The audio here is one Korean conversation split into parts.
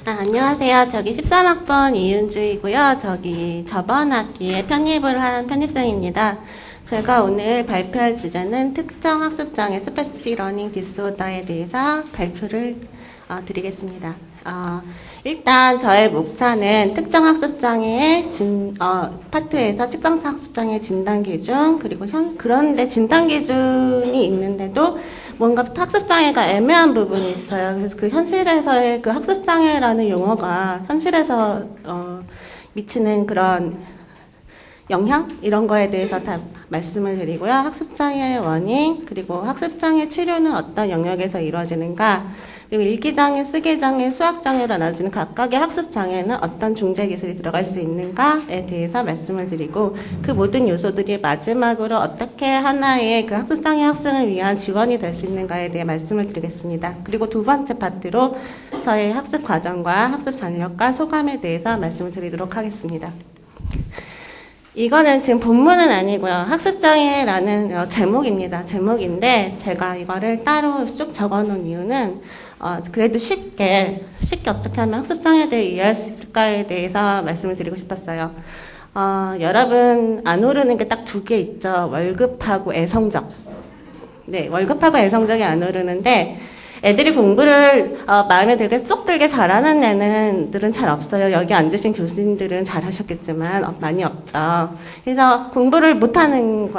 안녕하세요. 저기 13학번 이윤주이고요. 저번 학기에 편입을 한 편입생입니다. 제가 오늘 발표할 주제는 특정 학습장애 Specific Learning Disorder에 대해서 발표를 드리겠습니다. 일단 저의 목차는 특정 학습장애의 파트에서 특정 학습장애 진단 기준, 그리고 그런데 진단 기준이 있는데도 뭔가 학습장애가 애매한 부분이 있어요. 그래서 그 현실에서의 그 학습장애라는 용어가 현실에서 미치는 그런 영향? 이런 거에 대해서 다 말씀을 드리고요. 학습장애의 원인, 그리고 학습장애 치료는 어떤 영역에서 이루어지는가, 그리고 읽기장애, 쓰기장애, 수학장애로 나눠지는 각각의 학습장애는 어떤 중재기술이 들어갈 수 있는가에 대해서 말씀을 드리고, 그 모든 요소들이 마지막으로 어떻게 하나의 그 학습장애 학생을 위한 지원이 될 수 있는가에 대해 말씀을 드리겠습니다. 그리고 두 번째 파트로 저의 학습 과정과 학습 전력과 소감에 대해서 말씀을 드리도록 하겠습니다. 이거는 지금 본문은 아니고요. 학습장애라는 제목입니다. 제목인데 제가 이거를 따로 쭉 적어놓은 이유는 그래도 쉽게 어떻게 하면 학습장애에 대해 이해할 수 있을까에 대해서 말씀을 드리고 싶었어요. 여러분 안 오르는 게 딱 두 개 있죠. 월급하고 애성적. 네, 월급하고 애성적이 안 오르는데 애들이 공부를 마음에 쏙 들게 잘하는 애들은 잘 없어요. 여기 앉으신 교수님들은 잘 하셨겠지만 많이 없죠. 그래서 공부를 못하는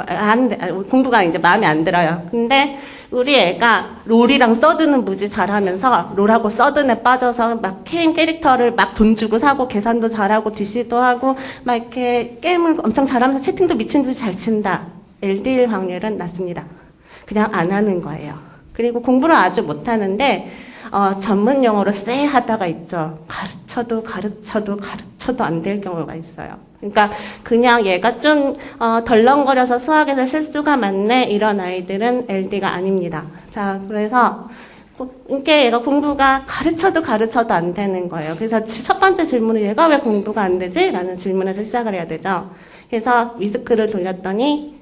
공부가 이제 마음에 안 들어요. 근데 우리 애가 롤이랑 서든은 무지 잘하면서 롤하고 서든에 빠져서 막 게임 캐릭터를 막 돈 주고 사고 계산도 잘하고 DC도 하고 막 이렇게 게임을 엄청 잘하면서 채팅도 미친 듯이 잘 친다. LD일 확률은 낮습니다. 그냥 안 하는 거예요. 그리고 공부를 아주 못하는데 전문 용어로 쎄하다가 있죠. 가르쳐도 안 될 경우가 있어요. 그러니까 그냥 얘가 좀 덜렁거려서 수학에서 실수가 많네 이런 아이들은 LD가 아닙니다. 자, 그래서 이게 얘가 공부가 가르쳐도 안 되는 거예요. 그래서 첫 번째 질문은 얘가 왜 공부가 안 되지? 라는 질문에서 시작을 해야 되죠. 그래서 위스크를 돌렸더니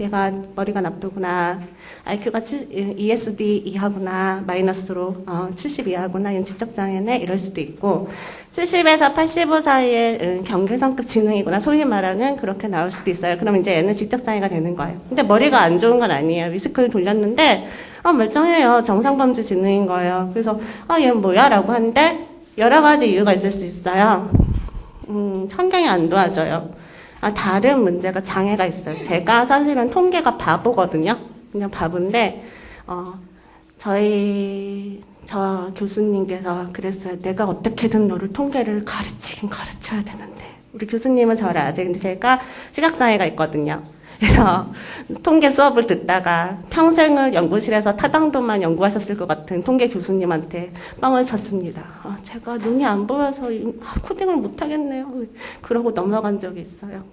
얘가 머리가 나쁘구나. IQ가 ESD 이하구나. 마이너스로 70 이하구나. 얘는 지적장애네. 이럴 수도 있고 70에서 85 사이에 경계성급 지능이구나. 소위 말하는 그렇게 나올 수도 있어요. 그럼 이제 얘는 지적장애가 되는 거예요. 근데 머리가 안 좋은 건 아니에요. 위스크를 돌렸는데 멀쩡해요. 정상범주 지능인 거예요. 그래서 얘는 뭐야? 라고 하는데 여러 가지 이유가 있을 수 있어요. 환경이 안 도와줘요. 다른 문제가 장애가 있어요. 제가 사실은 통계가 바보거든요. 그냥 바본데 저 교수님께서 그랬어요. 내가 어떻게든 너를 통계를 가르쳐야 되는데 우리 교수님은 저를 아직 근데 제가 시각장애가 있거든요. 그래서 통계 수업을 듣다가 평생을 연구실에서 타당도만 연구하셨을 것 같은 통계 교수님한테 빵을 쳤습니다. 제가 눈이 안 보여서 코딩을 못하겠네요. 그러고 넘어간 적이 있어요.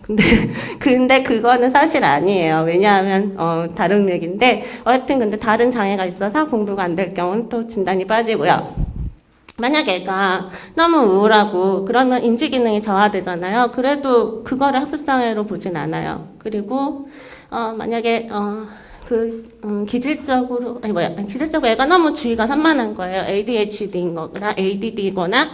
근데 그거는 사실 아니에요. 왜냐하면 다른 얘기인데 하여튼 근데 다른 장애가 있어서 공부가 안 될 경우는 또 진단이 빠지고요. 만약 애가 너무 우울하고 그러면 인지기능이 저하되잖아요. 그래도 그거를 학습장애로 보진 않아요. 그리고 만약에 기질적으로 애가 너무 주의가 산만한 거예요. ADHD인 거나 ADD이거나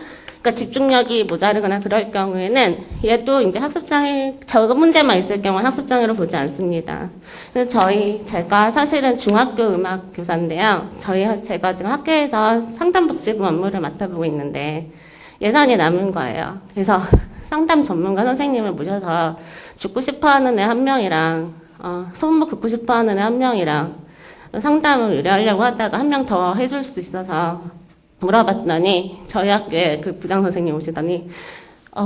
그러니까 집중력이 모자르거나 그럴 경우에는 얘도 이제 학습장애 저거 문제만 있을 경우는 학습장애로 보지 않습니다. 그래서 제가 사실은 중학교 음악 교사인데요. 제가 지금 학교에서 상담복지부 업무를 맡아보고 있는데 예산이 남은 거예요. 그래서 상담 전문가 선생님을 모셔서 죽고 싶어하는 애 한 명이랑 손목 긋고 싶어하는 애 한 명이랑 상담을 의뢰하려고 하다가 한 명 더 해줄 수 있어서 물어봤더니 저희 학교에 그 부장 선생님 오시더니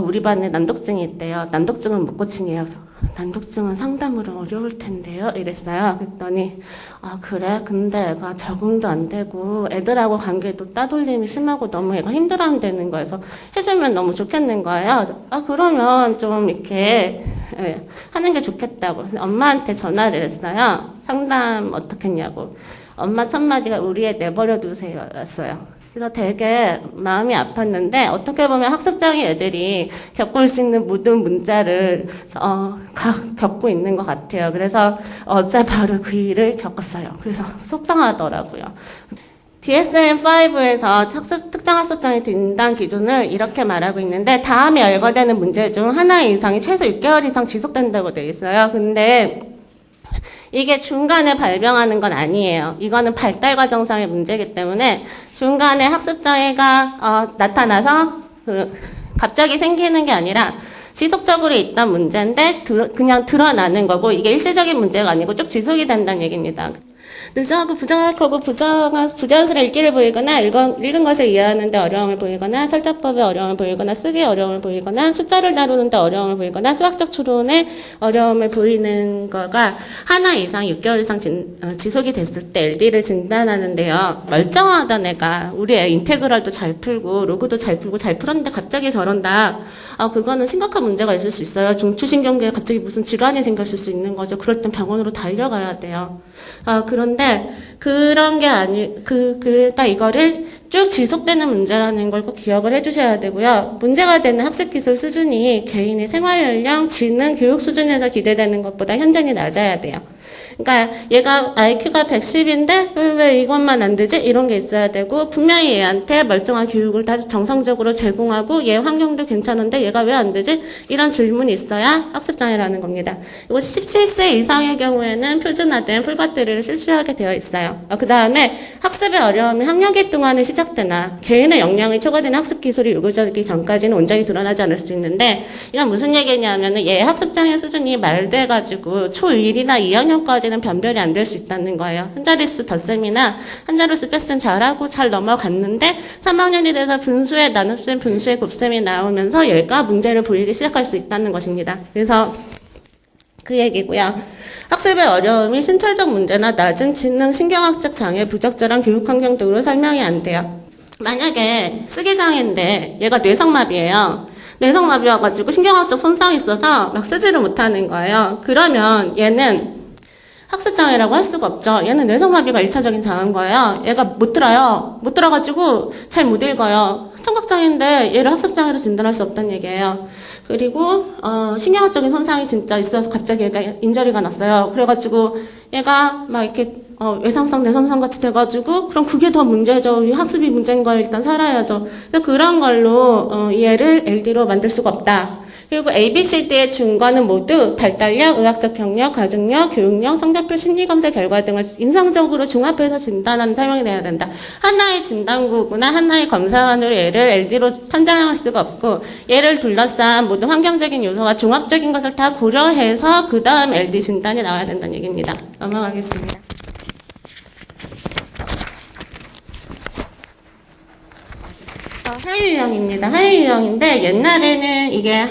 우리 반에 난독증이 있대요. 난독증은 못 고치네요. 난독증은 상담으로 어려울 텐데요. 이랬어요. 그랬더니 그래? 근데 애가 적응도 안 되고 애들하고 관계도 따돌림이 심하고 너무 애가 힘들어한다는 거예요. 그래서 해주면 너무 좋겠는 거예요. 그러면 좀 이렇게 하는 게 좋겠다고. 그래서 엄마한테 전화를 했어요. 상담 어떻게 했냐고. 엄마 첫 마디가 우리 애 내버려 두세요 였어요. 그래서 되게 마음이 아팠는데 어떻게 보면 학습장애 애들이 겪을 수 있는 모든 문자를 겪고 있는 것 같아요. 그래서 어제 바로 그 일을 겪었어요. 그래서 속상하더라고요. DSM-5에서 특정 학습장애 진단 기준을 이렇게 말하고 있는데 다음에 열거되는 문제 중 하나 이상이 최소 6개월 이상 지속된다고 되어 있어요. 근데 이게 중간에 발병하는 건 아니에요. 이거는 발달 과정상의 문제이기 때문에 중간에 학습장애가 나타나서 갑자기 생기는 게 아니라 지속적으로 있던 문제인데 그냥 드러나는 거고 이게 일시적인 문제가 아니고 쭉 지속이 된다는 얘기입니다. 늦어하고 부정확하고 부자연스러운 읽기를 보이거나 읽은 것을 이해하는데 어려움을 보이거나 설정법에 어려움을 보이거나 쓰기에 어려움을 보이거나 숫자를 다루는데 어려움을 보이거나 수학적 추론에 어려움을 보이는 거가 하나 이상 6개월 이상 지속이 됐을 때 LD를 진단하는데요. 멀쩡하다 내가 우리 애 인테그랄도 잘 풀고 로그도 잘 풀고 잘 풀었는데 갑자기 저런다. 그거는 심각한 문제가 있을 수 있어요. 중추신경계에 갑자기 무슨 질환이 생겼을 수 있는 거죠. 그럴 땐 병원으로 달려가야 돼요. 그런데 그런 게 그러니까 이거를 쭉 지속되는 문제라는 걸 꼭 기억을 해주셔야 되고요. 문제가 되는 학습기술 수준이 개인의 생활연령, 지능, 교육 수준에서 기대되는 것보다 현저히 낮아야 돼요. 그러니까 얘가 IQ가 110인데 왜 이것만 안 되지? 이런 게 있어야 되고 분명히 얘한테 멀쩡한 교육을 다 정상적으로 제공하고 얘 환경도 괜찮은데 얘가 왜 안 되지? 이런 질문이 있어야 학습장애라는 겁니다. 이거 17세 이상의 경우에는 표준화된 풀밭들이를 실시하게 되어 있어요. 그 다음에 학습의 어려움이 학령기 동안에 시작되나 개인의 역량이 초과된 학습 기술이 요구되기 전까지는 온전히 드러나지 않을 수 있는데 이건 무슨 얘기냐면은 얘 학습장애 수준이 말돼가지고 초1이나 2학년까지는 변별이 안 될 수 있다는 거예요. 한 자릿수 덧셈이나 한 자릿수 뺄셈 잘하고 잘 넘어갔는데 3학년이 돼서 분수의 나눗셈, 분수의 곱셈이 나오면서 얘가 문제를 보이기 시작할 수 있다는 것입니다. 그래서 그 얘기고요. 학습의 어려움이 신체적 문제나 낮은 지능, 신경학적 장애, 부적절한 교육 환경 등으로 설명이 안 돼요. 만약에 쓰기장애인데 얘가 뇌성마비예요. 뇌성마비여가지고 신경학적 손상이 있어서 막 쓰지를 못하는 거예요. 그러면 얘는 학습장애라고 할 수가 없죠. 얘는 뇌성마비가 1차적인 장애인 거예요. 얘가 못 들어요. 못 들어가지고 잘 못 읽어요. 청각장애인데 얘를 학습장애로 진단할 수 없다는 얘기예요. 그리고 신경학적인 손상이 진짜 있어서 갑자기 얘가 인저리가 났어요. 그래가지고 얘가 막 이렇게 외상성 뇌손상 같이 돼가지고 그럼 그게 더 문제죠. 학습이 문제인 거예요. 일단 살아야죠. 그래서 그런 걸로 얘를 LD로 만들 수가 없다. 그리고 ABCD의 준과는 모두 발달력, 의학적 병력, 가족력, 교육력, 성적표, 심리검사 결과 등을 임상적으로 종합해서 진단하는 설명이 돼야 된다. 하나의 진단구구나 하나의 검사만으로 얘를 LD로 판단할 수가 없고 얘를 둘러싼 모든 환경적인 요소와 종합적인 것을 다 고려해서 그 다음 LD 진단이 나와야 된다는 얘기입니다. 넘어가겠습니다. 하위 유형입니다. 하위 유형인데 옛날에는 이게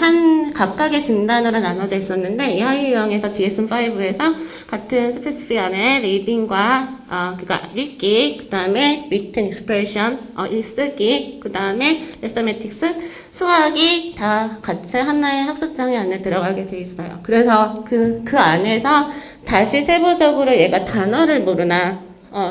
각각의 진단으로 나눠져 있었는데 이 하위 유형에서 DSM-5에서 같은 스페시피 안에 리딩과 그러니까 읽기, 그 다음에 written expression, 쓰기, 그 다음에 mathematics, 수학이 다 같이 하나의 학습장애 안에 들어가게 돼 있어요. 그래서 그 안에서 다시 세부적으로 얘가 단어를 모르나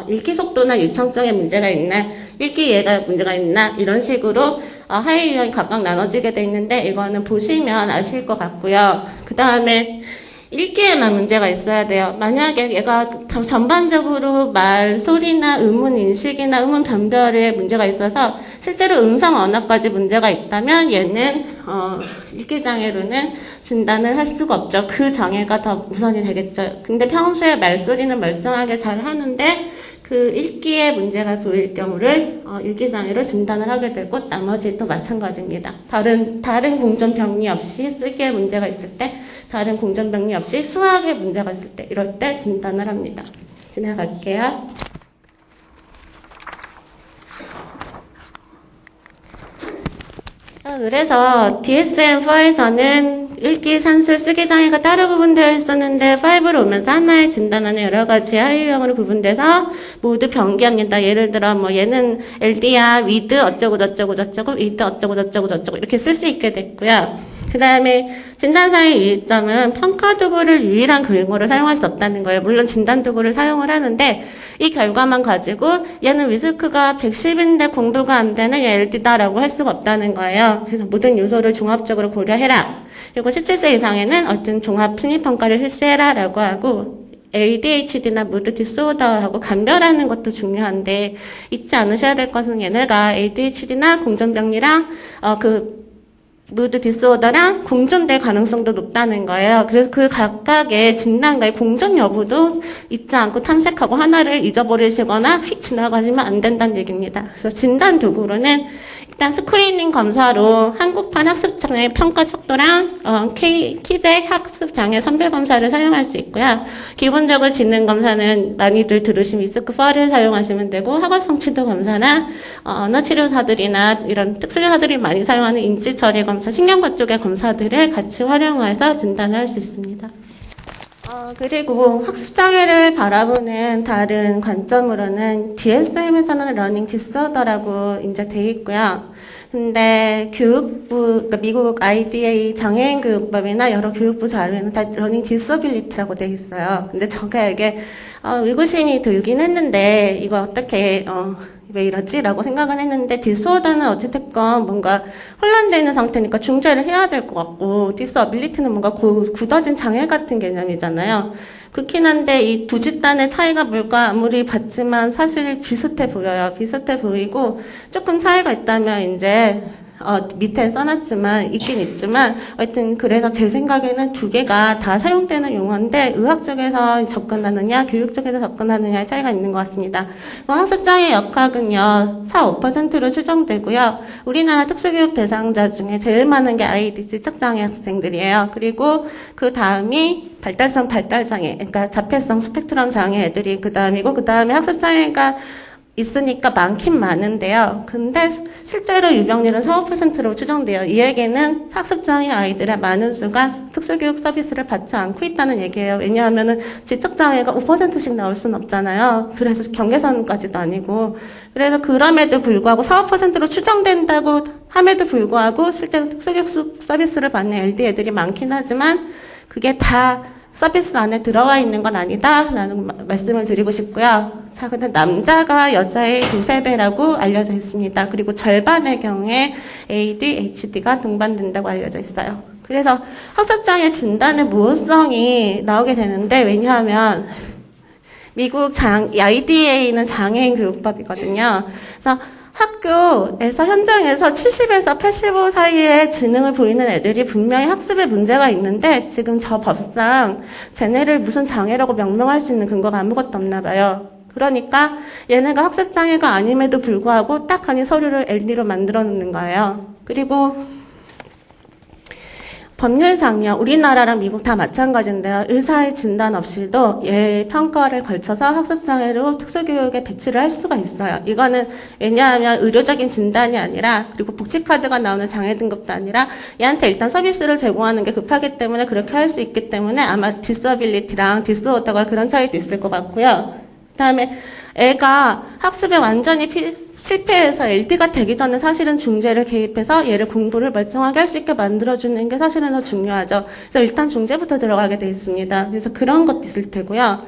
읽기 속도나 유창성에 문제가 있나, 읽기 이해가 문제가 있나, 이런 식으로 하위 유형이 각각 나눠지게 돼 있는데, 이거는 보시면 아실 것 같고요. 그 다음에 읽기에만 문제가 있어야 돼요. 만약에 얘가 전반적으로 말, 소리나 음운 인식이나 음운 변별에 문제가 있어서 실제로 음성 언어까지 문제가 있다면 얘는 읽기 장애로는 진단을 할 수가 없죠. 그 장애가 더 우선이 되겠죠. 근데 평소에 말소리는 멀쩡하게 잘 하는데 그 읽기에 문제가 보일 경우를 읽기 장애로 진단을 하게 되고 나머지도 마찬가지입니다. 다른 공존병리 없이 쓰기에 문제가 있을 때, 다른 공존병리 없이 수학에 문제가 있을 때, 이럴 때 진단을 합니다. 지나갈게요. 그래서 DSM-4에서는 읽기, 산술, 쓰기 장애가 따로 구분되어 있었는데 5로 오면서 하나의 진단하는 여러 가지 하위 유형으로 구분돼서 모두 병기합니다. 예를 들어 뭐 얘는 LD야, 위드 어쩌고 저쩌고 저쩌고, 위드 어쩌고 저쩌고 저쩌고 이렇게 쓸 수 있게 됐고요. 그 다음에 진단사의 유의점은 평가 도구를 유일한 근거로 사용할 수 없다는 거예요. 물론 진단 도구를 사용을 하는데 이 결과만 가지고 얘는 위스크가 110인데 공부가 안 되는 얘 LD다라고 할 수가 없다는 거예요. 그래서 모든 요소를 종합적으로 고려해라. 그리고 17세 이상에는 어떤 종합 심리평가를 실시해라 라고 하고 ADHD나 무드 디스오더하고 감별하는 것도 중요한데 잊지 않으셔야 될 것은 얘네가 ADHD나 공존병리랑 그 무드 디스오더랑 공존될 가능성도 높다는 거예요. 그래서 그 각각의 진단과의 공존 여부도 잊지 않고 탐색하고 하나를 잊어버리시거나 휙 지나가시면 안 된다는 얘기입니다. 그래서 진단 도구로는 일단 스크리닝 검사로 한국판 학습장애 평가 척도랑 키잭 학습장애 선별 검사를 사용할 수 있고요. 기본적으로 지능 검사는 많이들 들으신 위스크4를 사용하시면 되고 학업성 치도 검사나 언어 치료사들이나 이런 특수교사들이 많이 사용하는 인지 처리 검사, 신경과 쪽의 검사들을 같이 활용해서 진단을 할 수 있습니다. 그리고 학습장애를 바라보는 다른 관점으로는 DSM에서는 러닝 디스오더라고 이제 돼 있고요. 근데 교육부, 그러니까 미국 IDA 장애인 교육법이나 여러 교육부 자료에는 다 러닝 디서빌리티라고 돼 있어요. 근데 제가 이게 의구심이 들긴 했는데 이거 어떻게 왜 이러지? 라고 생각은 했는데 디스오더는 어찌됐건 뭔가 혼란되어 있는 상태니까 중재를 해야 될 것 같고 디서빌리티는 뭔가 굳어진 장애 같은 개념이잖아요. 그렇긴 한데 이 두 집단의 차이가 뭘까 아무리 봤지만 사실 비슷해 보여요. 비슷해 보이고 조금 차이가 있다면 이제 밑에 써놨지만 있긴 있지만 하여튼 그래서 제 생각에는 두 개가 다 사용되는 용어인데 의학 쪽에서 접근하느냐 교육 쪽에서 접근하느냐의 차이가 있는 것 같습니다. 학습장애 역학은요 4~5%로 추정되고요. 우리나라 특수교육 대상자 중에 제일 많은 게 아이디 지적장애 학생들이에요. 그리고 그 다음이 발달성 발달장애, 그러니까 자폐성 스펙트럼 장애 애들이 그 다음이고 그 다음에 학습장애가 있으니까 많긴 많은데요. 근데 실제로 유병률은 4~5%로 추정돼요. 이 얘기는 학습장애 아이들의 많은 수가 특수교육 서비스를 받지 않고 있다는 얘기예요. 왜냐하면은 지적장애가 5%씩 나올 수는 없잖아요. 그래서 경계선까지도 아니고. 그래서 그럼에도 불구하고 4~5%로 추정된다고 함에도 불구하고 실제로 특수교육 서비스를 받는 LD 애들이 많긴 하지만 그게 다 서비스 안에 들어와 있는 건 아니다라는 말씀을 드리고 싶고요. 자, 근데 남자가 여자의 2~3배라고 알려져 있습니다. 그리고 절반의 경우에 ADHD가 동반된다고 알려져 있어요. 그래서 학습장애 진단의 모호성이 나오게 되는데 왜냐하면 미국 IDA는 장애인 교육법이거든요. 그래서 학교에서 현장에서 70에서 85 사이의 지능을 보이는 애들이 분명히 학습에 문제가 있는데 지금 저 법상 쟤네를 무슨 장애라고 명명할 수 있는 근거가 아무것도 없나 봐요. 그러니까 얘네가 학습장애가 아님에도 불구하고 딱하니 서류를 LD로 만들어 놓는 거예요. 그리고 법률상요. 우리나라랑 미국 다 마찬가지인데요. 의사의 진단 없이도 얘 평가를 걸쳐서 학습장애로 특수교육에 배치를 할 수가 있어요. 이거는 왜냐하면 의료적인 진단이 아니라 그리고 복지카드가 나오는 장애 등급도 아니라 얘한테 일단 서비스를 제공하는 게 급하기 때문에 그렇게 할 수 있기 때문에 아마 디서빌리티랑 디스오더가 그런 차이도 있을 것 같고요. 그다음에 애가 학습에 완전히 실패해서 LD가 되기 전에 사실은 중재를 개입해서 얘를 공부를 멀쩡하게 할 수 있게 만들어주는 게 사실은 더 중요하죠. 그래서 일단 중재부터 들어가게 돼 있습니다. 그래서 그런 것도 있을 테고요.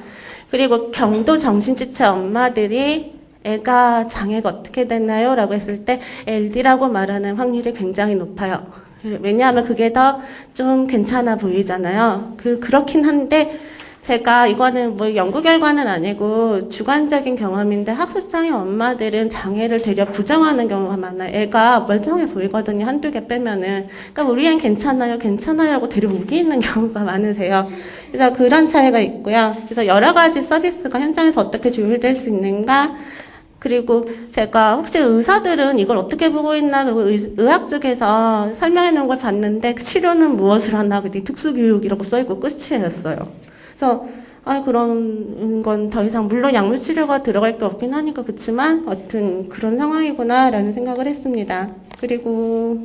그리고 경도 정신지체 엄마들이 애가 장애가 어떻게 됐나요? 라고 했을 때 LD라고 말하는 확률이 굉장히 높아요. 왜냐하면 그게 더 좀 괜찮아 보이잖아요. 그렇긴 한데 제가 이거는 뭐 연구 결과는 아니고 주관적인 경험인데 학습장애 엄마들은 장애를 되려 부정하는 경우가 많아요. 애가 멀쩡해 보이거든요. 한두 개 빼면은. 그러니까 우리 애는 괜찮아요. 괜찮아요 하고 데려 우기는 경우가 많으세요. 그래서 그런 차이가 있고요. 그래서 여러 가지 서비스가 현장에서 어떻게 조율될 수 있는가 그리고 제가 혹시 의사들은 이걸 어떻게 보고 있나 그리고 의학 쪽에서 설명해 놓은 걸 봤는데 치료는 무엇을 하나 그때 특수교육이라고 써있고 끝이었어요. 그래서 그런 건 더 이상 물론 약물 치료가 들어갈 게 없긴 하니까 그렇지만 어떤 그런 상황이구나라는 생각을 했습니다. 그리고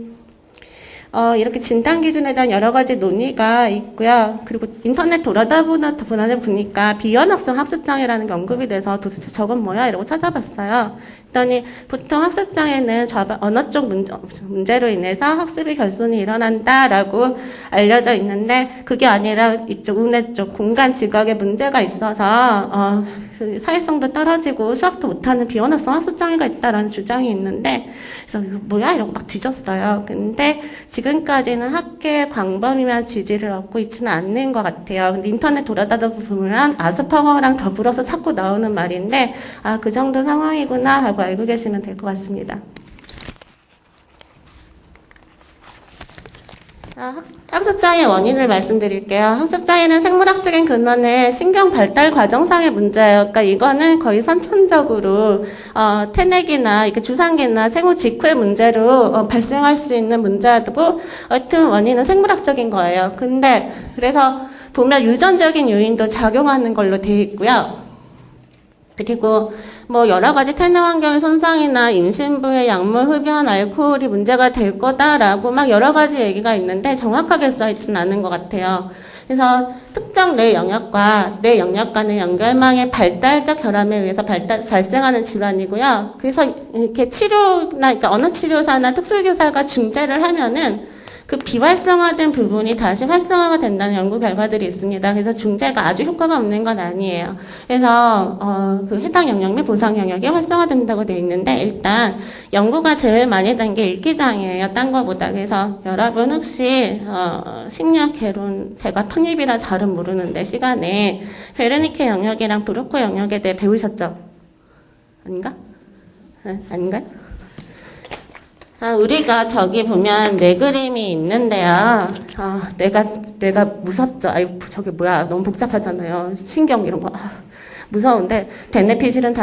이렇게 진단 기준에 대한 여러 가지 논의가 있고요. 그리고 인터넷 보니까 비현학성 학습장애라는 게 언급이 돼서 도대체 저건 뭐야? 이러고 찾아봤어요. 그랬더니 보통 학습장애는 언어 쪽 문제로 인해서 학습의 결손이 일어난다라고 알려져 있는데 그게 아니라 이쪽 우뇌 쪽 공간 지각에 문제가 있어서 사회성도 떨어지고 수학도 못하는 비언어성 학습장애가 있다라는 주장이 있는데 그래서 이거 뭐야 이러고 막 뒤졌어요. 근데 지금까지는 학계 광범위한 지지를 얻고 있지는 않는 것 같아요. 근데 인터넷 돌아다니다 보면 아스퍼거랑 더불어서 자꾸 나오는 말인데 그 정도 상황이구나 하고 알고 계시면 될 것 같습니다. 학습장애 원인을 말씀드릴게요. 학습장애는 생물학적인 근원에 신경 발달 과정상의 문제예요. 그러니까 이거는 거의 선천적으로 태넥이나 이렇게 주상기나 생후 직후의 문제로 발생할 수 있는 문제고, 하여튼 원인은 생물학적인 거예요. 근데 그래서 보면 유전적인 요인도 작용하는 걸로 되어 있고요. 그리고 뭐 여러 가지 태내 환경의 손상이나 임신부의 약물, 흡연, 알코올이 문제가 될 거다라고 막 여러 가지 얘기가 있는데 정확하게 써있지는 않은 것 같아요. 그래서 특정 뇌 영역과 뇌 영역 간의 연결망의 발달적 결함에 의해서 발생하는 질환이고요. 그래서 이렇게 치료나 그러니까 언어치료사나 특수교사가 중재를 하면은 그 비활성화된 부분이 다시 활성화가 된다는 연구 결과들이 있습니다. 그래서 중재가 아주 효과가 없는 건 아니에요. 그래서 그 해당 영역 및 보상 영역이 활성화된다고 되어 있는데 일단 연구가 제일 많이 된 게 읽기장애예요. 딴 거보다. 그래서 여러분 혹시 심리학 개론 제가 편입이라 잘은 모르는데 시간에 베르니케 영역이랑 브로커 영역에 대해 배우셨죠? 아닌가? 아닌가요? 우리가 저기 보면 뇌 그림이 있는데요. 뇌가 무섭죠. 아유, 저게 뭐야. 너무 복잡하잖아요. 신경 이런 거. 무서운데, 대뇌피질은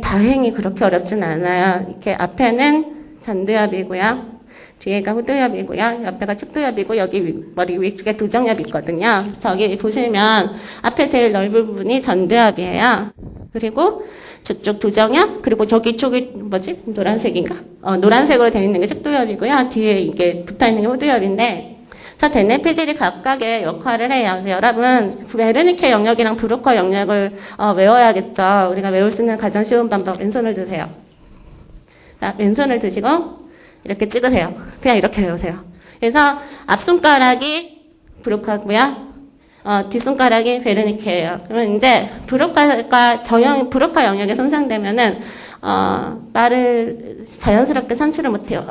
다행히 그렇게 어렵진 않아요. 이렇게 앞에는 전두엽이고요. 뒤에가 후두엽이고요. 옆에가 측두엽이고, 여기 머리 위쪽에 두정엽이 있거든요. 저기 보시면 앞에 제일 넓은 부분이 전두엽이에요. 그리고 저쪽 두정엽, 그리고 저기 쪽이 뭐지? 노란색인가? 노란색으로 되어 있는 게 측두엽이고요. 뒤에 이게 붙어 있는 게 후두엽인데, 저 대뇌피질이 각각의 역할을 해요. 그래서 여러분, 베르니케 영역이랑 브로커 영역을 외워야겠죠. 우리가 외울 수 있는 가장 쉬운 방법, 왼손을 드세요. 자, 왼손을 드시고, 이렇게 찍으세요. 그냥 이렇게 외우세요. 그래서 앞손가락이 브로커고요. 뒷손가락이 베르니케예요. 그러면 이제 브로카 영역에 손상되면은 말을 자연스럽게 산출을 못해요.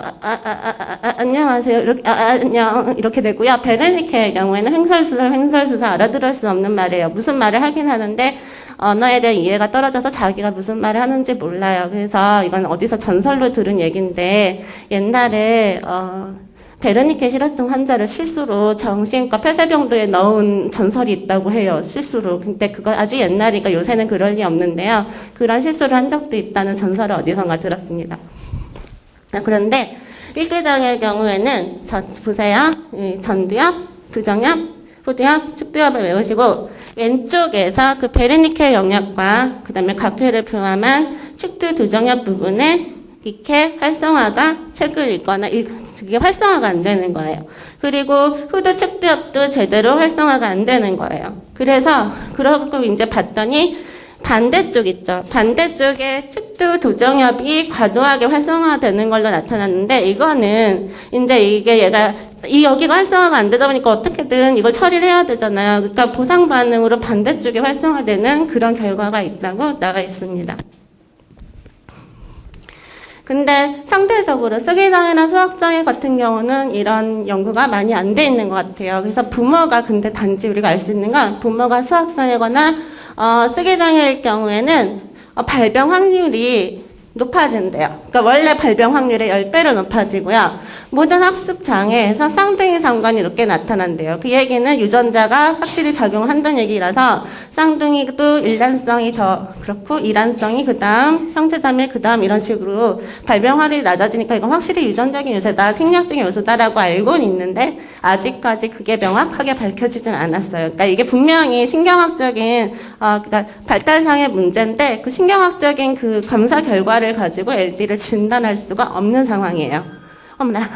안녕하세요. 이렇게 안녕 이렇게 되고요. 베르니케의 경우에는 횡설수설 알아들을 수 없는 말이에요. 무슨 말을 하긴 하는데 언어에 대한 이해가 떨어져서 자기가 무슨 말을 하는지 몰라요. 그래서 이건 어디서 전설로 들은 얘기인데 옛날에 베르니케 실어증 환자를 실수로 정신과 폐쇄병도에 넣은 전설이 있다고 해요. 실수로. 근데 그거 아주 옛날이니까 요새는 그럴 리 없는데요. 그런 실수를 한 적도 있다는 전설을 어디선가 들었습니다. 그런데 읽기장애의 경우에는 보세요. 전두엽, 두정엽, 후두엽, 측두엽을 외우시고 왼쪽에서 그 베르니케 영역과 그 다음에 각회를 포함한 측두 두정엽 부분에 이렇게 활성화가 책을 읽거나 이게 활성화가 안 되는 거예요. 그리고 후두 측두엽도 제대로 활성화가 안 되는 거예요. 그러고 이제 봤더니 반대쪽 있죠. 반대쪽에 측두 두정엽이 과도하게 활성화되는 걸로 나타났는데 이거는 이제 이게 여기가 활성화가 안 되다 보니까 어떻게든 이걸 처리를 해야 되잖아요. 그러니까 보상 반응으로 반대쪽에 활성화되는 그런 결과가 있다고 나와 있습니다. 근데 상대적으로 쓰기장애나 수학장애 같은 경우는 이런 연구가 많이 안 돼 있는 것 같아요. 그래서 부모가 근데 단지 우리가 알 수 있는 건 부모가 수학장애거나 쓰기장애일 경우에는 발병 확률이 높아진대요. 그러니까 원래 발병 확률의 10배로 높아지고요. 모든 학습 장애에서 쌍둥이 상관이 높게 나타난대요. 그 얘기는 유전자가 확실히 작용한다는 얘기라서 쌍둥이도 일란성이 더 그렇고 이란성이 그다음 형제자매 그다음 이런 식으로 발병 확률이 낮아지니까 이건 확실히 유전적인 요소다, 생략적인 요소다라고 알고는 있는데 아직까지 그게 명확하게 밝혀지진 않았어요. 그러니까 이게 분명히 신경학적인 그러니까 발달상의 문제인데 그 신경학적인 그 검사 결과를 가지고 LD를 진단할 수가 없는 상황이에요. 어머나.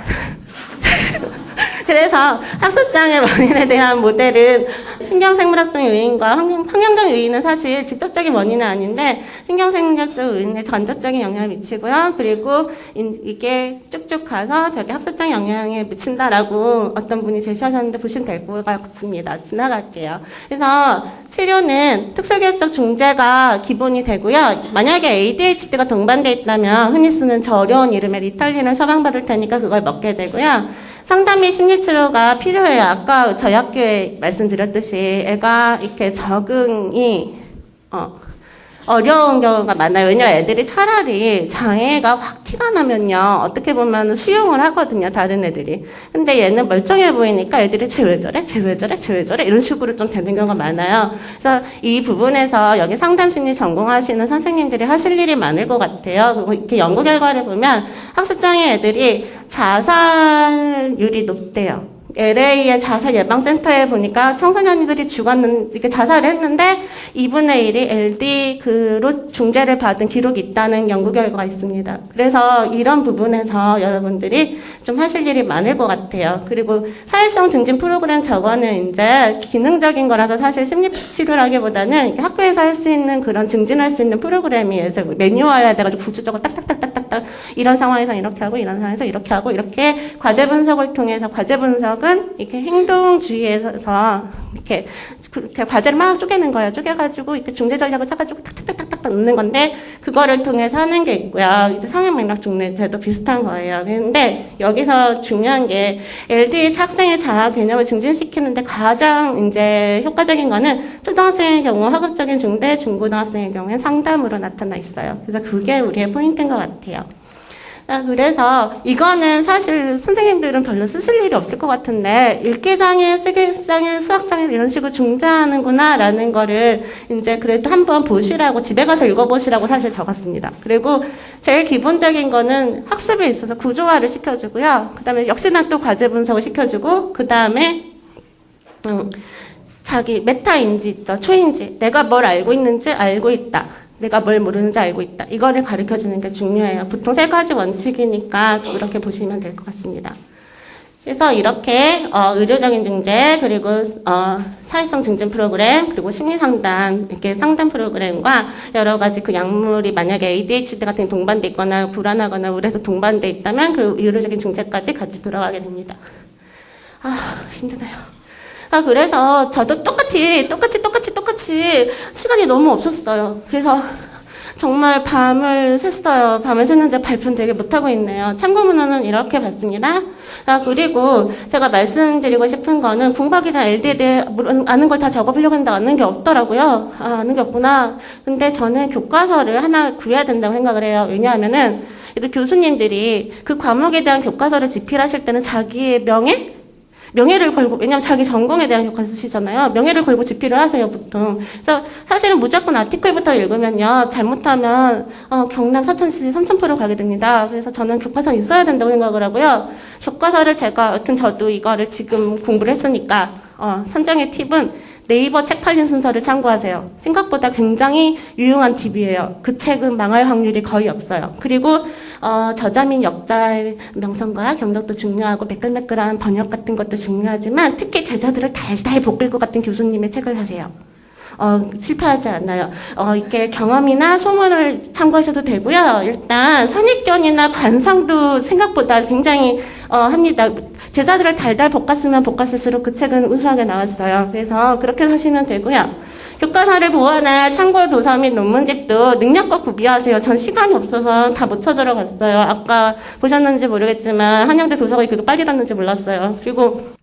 그래서 학습장애 원인에 대한 모델은 신경생물학적 요인과 환경적 요인은 사실 직접적인 원인은 아닌데 신경생물학적 요인에 간접적인 영향을 미치고요. 그리고 이게 쭉쭉 가서 저게 학습장애 영향에 미친다라고 어떤 분이 제시하셨는데 보시면 될 것 같습니다. 지나갈게요. 그래서 치료는 특수교육적 중재가 기본이 되고요. 만약에 ADHD가 동반돼 있다면 흔히 쓰는 저 어려운 이름의 리탈린을 처방받을 테니까 그걸 먹게 되고요. 상담 및 심리치료가 필요해요. 아까 저희 학교에 말씀드렸듯이 애가 이렇게 적응이 어려운 경우가 많아요. 왜냐면 애들이 차라리 장애가 확 티가 나면요. 어떻게 보면 수용을 하거든요. 다른 애들이. 근데 얘는 멀쩡해 보이니까 애들이 쟤 왜 저래? 쟤 왜 저래? 쟤 왜 저래? 이런 식으로 좀 되는 경우가 많아요. 그래서 이 부분에서 여기 상담심리 전공하시는 선생님들이 하실 일이 많을 것 같아요. 그리고 이렇게 연구 결과를 보면 학습장애 애들이 자살률이 높대요. LA의 자살 예방센터에 보니까 청소년들이 이렇게 자살을 했는데 2분의 1이 LD로 중재를 받은 기록이 있다는 연구 결과가 있습니다. 그래서 이런 부분에서 여러분들이 좀 하실 일이 많을 것 같아요. 그리고 사회성 증진 프로그램 저거는 이제 기능적인 거라서 사실 심리 치료라기보다는 학교에서 할 수 있는 그런 증진할 수 있는 프로그램이에요. 그래서 매뉴얼에 돼가지고 구조적으로 딱딱딱딱딱 이런 상황에서 이렇게 하고 이런 상황에서 이렇게 하고 이렇게 과제 분석을 통해서 과제 분석은 이렇게 행동주의에서 이렇게 과제를 막 쪼개는 거예요. 쪼개가지고 이렇게 중재 전략을 짜가지고 탁탁탁탁탁 넣는 건데 그거를 통해서 하는 게 있고요. 이제 상해 맥락 중뇌제도 비슷한 거예요. 근데 여기서 중요한 게 LD 학생의 자아 개념을 증진시키는데 가장 이제 효과적인 거는 초등학생의 경우 학업적인 중대, 중고등학생의 경우엔 상담으로 나타나 있어요. 그래서 그게 우리의 포인트인 것 같아요. 그래서 이거는 사실 선생님들은 별로 쓰실 일이 없을 것 같은데 읽기장애, 쓰기장애, 수학장애 이런 식으로 중재하는구나 라는 거를 이제 그래도 한번 보시라고 집에 가서 읽어보시라고 사실 적었습니다. 그리고 제일 기본적인 거는 학습에 있어서 구조화를 시켜주고요. 그 다음에 역시나 또 과제 분석을 시켜주고 그 다음에 자기 메타인지 있죠. 초인지. 내가 뭘 알고 있는지 알고 있다. 내가 뭘 모르는지 알고 있다. 이거를 가르쳐주는 게 중요해요. 보통 3가지 원칙이니까 그렇게 보시면 될 것 같습니다. 그래서 이렇게 의료적인 중재 그리고 사회성 증진 프로그램 그리고 심리상담 이렇게 상담 프로그램과 여러 가지 그 약물이 만약에 ADHD 같은 게 동반돼 있거나 불안하거나 우울해서 동반돼 있다면 그 의료적인 중재까지 같이 들어가게 됩니다. 힘드네요. 그래서 저도 똑같이 시간이 너무 없었어요. 그래서 정말 밤을 샜어요. 밤을 샜는데 발표는 되게 못하고 있네요. 참고문헌은 이렇게 봤습니다. 그리고 제가 말씀드리고 싶은 거는 공부하기 전 LD에 대해 아는 걸 다 적어보려고 했는데 아는 게 없더라고요. 아는 게 없구나. 근데 저는 교과서를 하나 구해야 된다고 생각을 해요. 왜냐하면은 교수님들이 그 과목에 대한 교과서를 집필하실 때는 자기의 명예를 걸고, 왜냐면 자기 전공에 대한 교과서 쓰시잖아요. 명예를 걸고 집필을 하세요, 보통. 그래서 사실은 무조건 아티클부터 읽으면요, 잘못하면, 경남 사천시 삼천포로 가게 됩니다. 그래서 저는 교과서 있어야 된다고 생각을 하고요. 교과서를 여튼 저도 이거를 지금 공부를 했으니까, 선정의 팁은 네이버 책 팔린 순서를 참고하세요. 생각보다 굉장히 유용한 팁이에요. 그 책은 망할 확률이 거의 없어요. 그리고 저자 및 역자의 명성과 경력도 중요하고 매끌매끌한 번역 같은 것도 중요하지만 특히 제자들을 달달 볶을 것 같은 교수님의 책을 사세요. 실패하지 않아요. 이렇게 경험이나 소문을 참고하셔도 되고요. 일단 선입견이나 관상도 생각보다 굉장히 합니다. 제자들을 달달 볶았으면 볶았을수록 그 책은 우수하게 나왔어요. 그래서 그렇게 하시면 되고요. 교과서를 보완할 참고 도서 및 논문집도 능력과 구비하세요. 전 시간이 없어서 다 못 찾으러 갔어요. 아까 보셨는지 모르겠지만 한양대 도서관이 그렇게 빨리 닫는지 몰랐어요. 그리고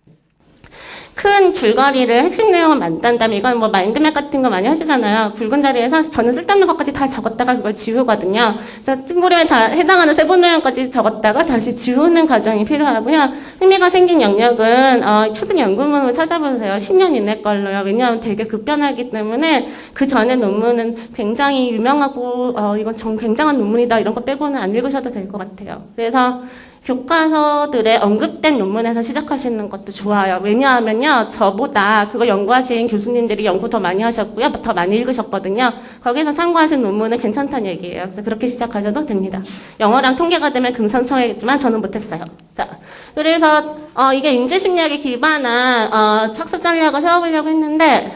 큰 줄거리를 핵심 내용을 만든 다음에 이건 뭐 마인드맵 같은 거 많이 하시잖아요. 굵은 자리에서 저는 쓸데없는 것까지 다 적었다가 그걸 지우거든요. 그래서 뜬구름에 다 해당하는 세부 내용까지 적었다가 다시 지우는 과정이 필요하고요. 흥미가 생긴 영역은 최근 연구문을 찾아보세요. 10년 이내 걸로요. 왜냐하면 되게 급변하기 때문에 그 전에 논문은 굉장히 유명하고 이건 굉장한 논문이다 이런 거 빼고는 안 읽으셔도 될 것 같아요. 그래서 교과서들에 언급된 논문에서 시작하시는 것도 좋아요. 왜냐하면요, 저보다 그거 연구하신 교수님들이 연구 더 많이 하셨고요, 더 많이 읽으셨거든요. 거기서 참고하신 논문은 괜찮다는 얘기예요. 그래서 그렇게 시작하셔도 됩니다. 영어랑 통계가 되면 금상첨화겠지만 저는 못했어요. 자, 그래서 이게 인지심리학에 기반한 학습 전략을 세워보려고 했는데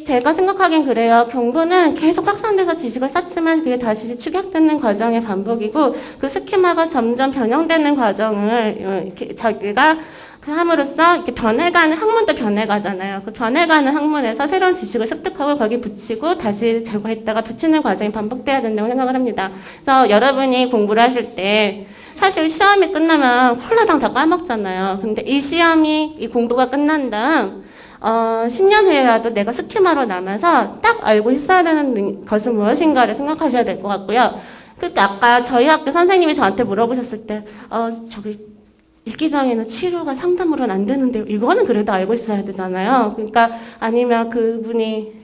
제가 생각하기엔 그래요. 공부는 계속 확산돼서 지식을 쌓지만 그게 다시 축약되는 과정의 반복이고 그 스키마가 점점 변형되는 과정을 이렇게 자기가 함으로써 이렇게 변해가는 학문도 변해가잖아요. 그 변해가는 학문에서 새로운 지식을 습득하고 거기 붙이고 다시 제거했다가 붙이는 과정이 반복돼야 된다고 생각을 합니다. 그래서 여러분이 공부를 하실 때 사실 시험이 끝나면 홀라당 다 까먹잖아요. 근데 이 공부가 끝난 다음 10년 후에라도 내가 스키마로 남아서 딱 알고 있어야 되는 것은 무엇인가를 생각하셔야 될 것 같고요. 아까 저희 학교 선생님이 저한테 물어보셨을 때, 저기, 읽기장애는 치료가 상담으로는 안 되는데, 이거는 그래도 알고 있어야 되잖아요. 그러니까, 아니면 그분이,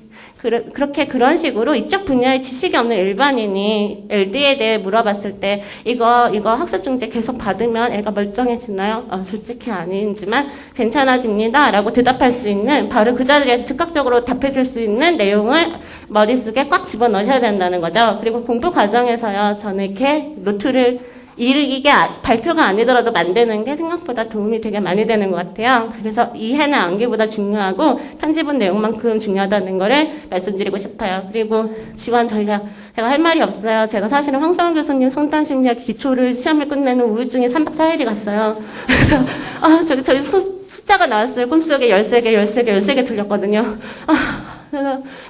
그런 식으로 이쪽 분야에 지식이 없는 일반인이 LD에 대해 물어봤을 때 이거 학습 중재 계속 받으면 애가 멀쩡해지나요? 솔직히 아니지만 괜찮아집니다 라고 대답할 수 있는 바로 그 자리에서 즉각적으로 답해줄 수 있는 내용을 머릿속에 꽉 집어넣으셔야 된다는 거죠. 그리고 공부 과정에서요, 저는 이렇게 노트를 이게 발표가 아니더라도 만드는 게 생각보다 도움이 되게 많이 되는 것 같아요. 그래서 이해는 암기보다 중요하고 편집은 내용만큼 중요하다는 거를 말씀드리고 싶어요. 그리고 지원 제가 할 말이 없어요. 제가 사실은 황성원 교수님 상담심리학 기초를 시험을 끝내는 우울증이 3박 4일이 갔어요. 그래서 저희 숫자가 나왔어요. 꿈속에 13개 들렸거든요.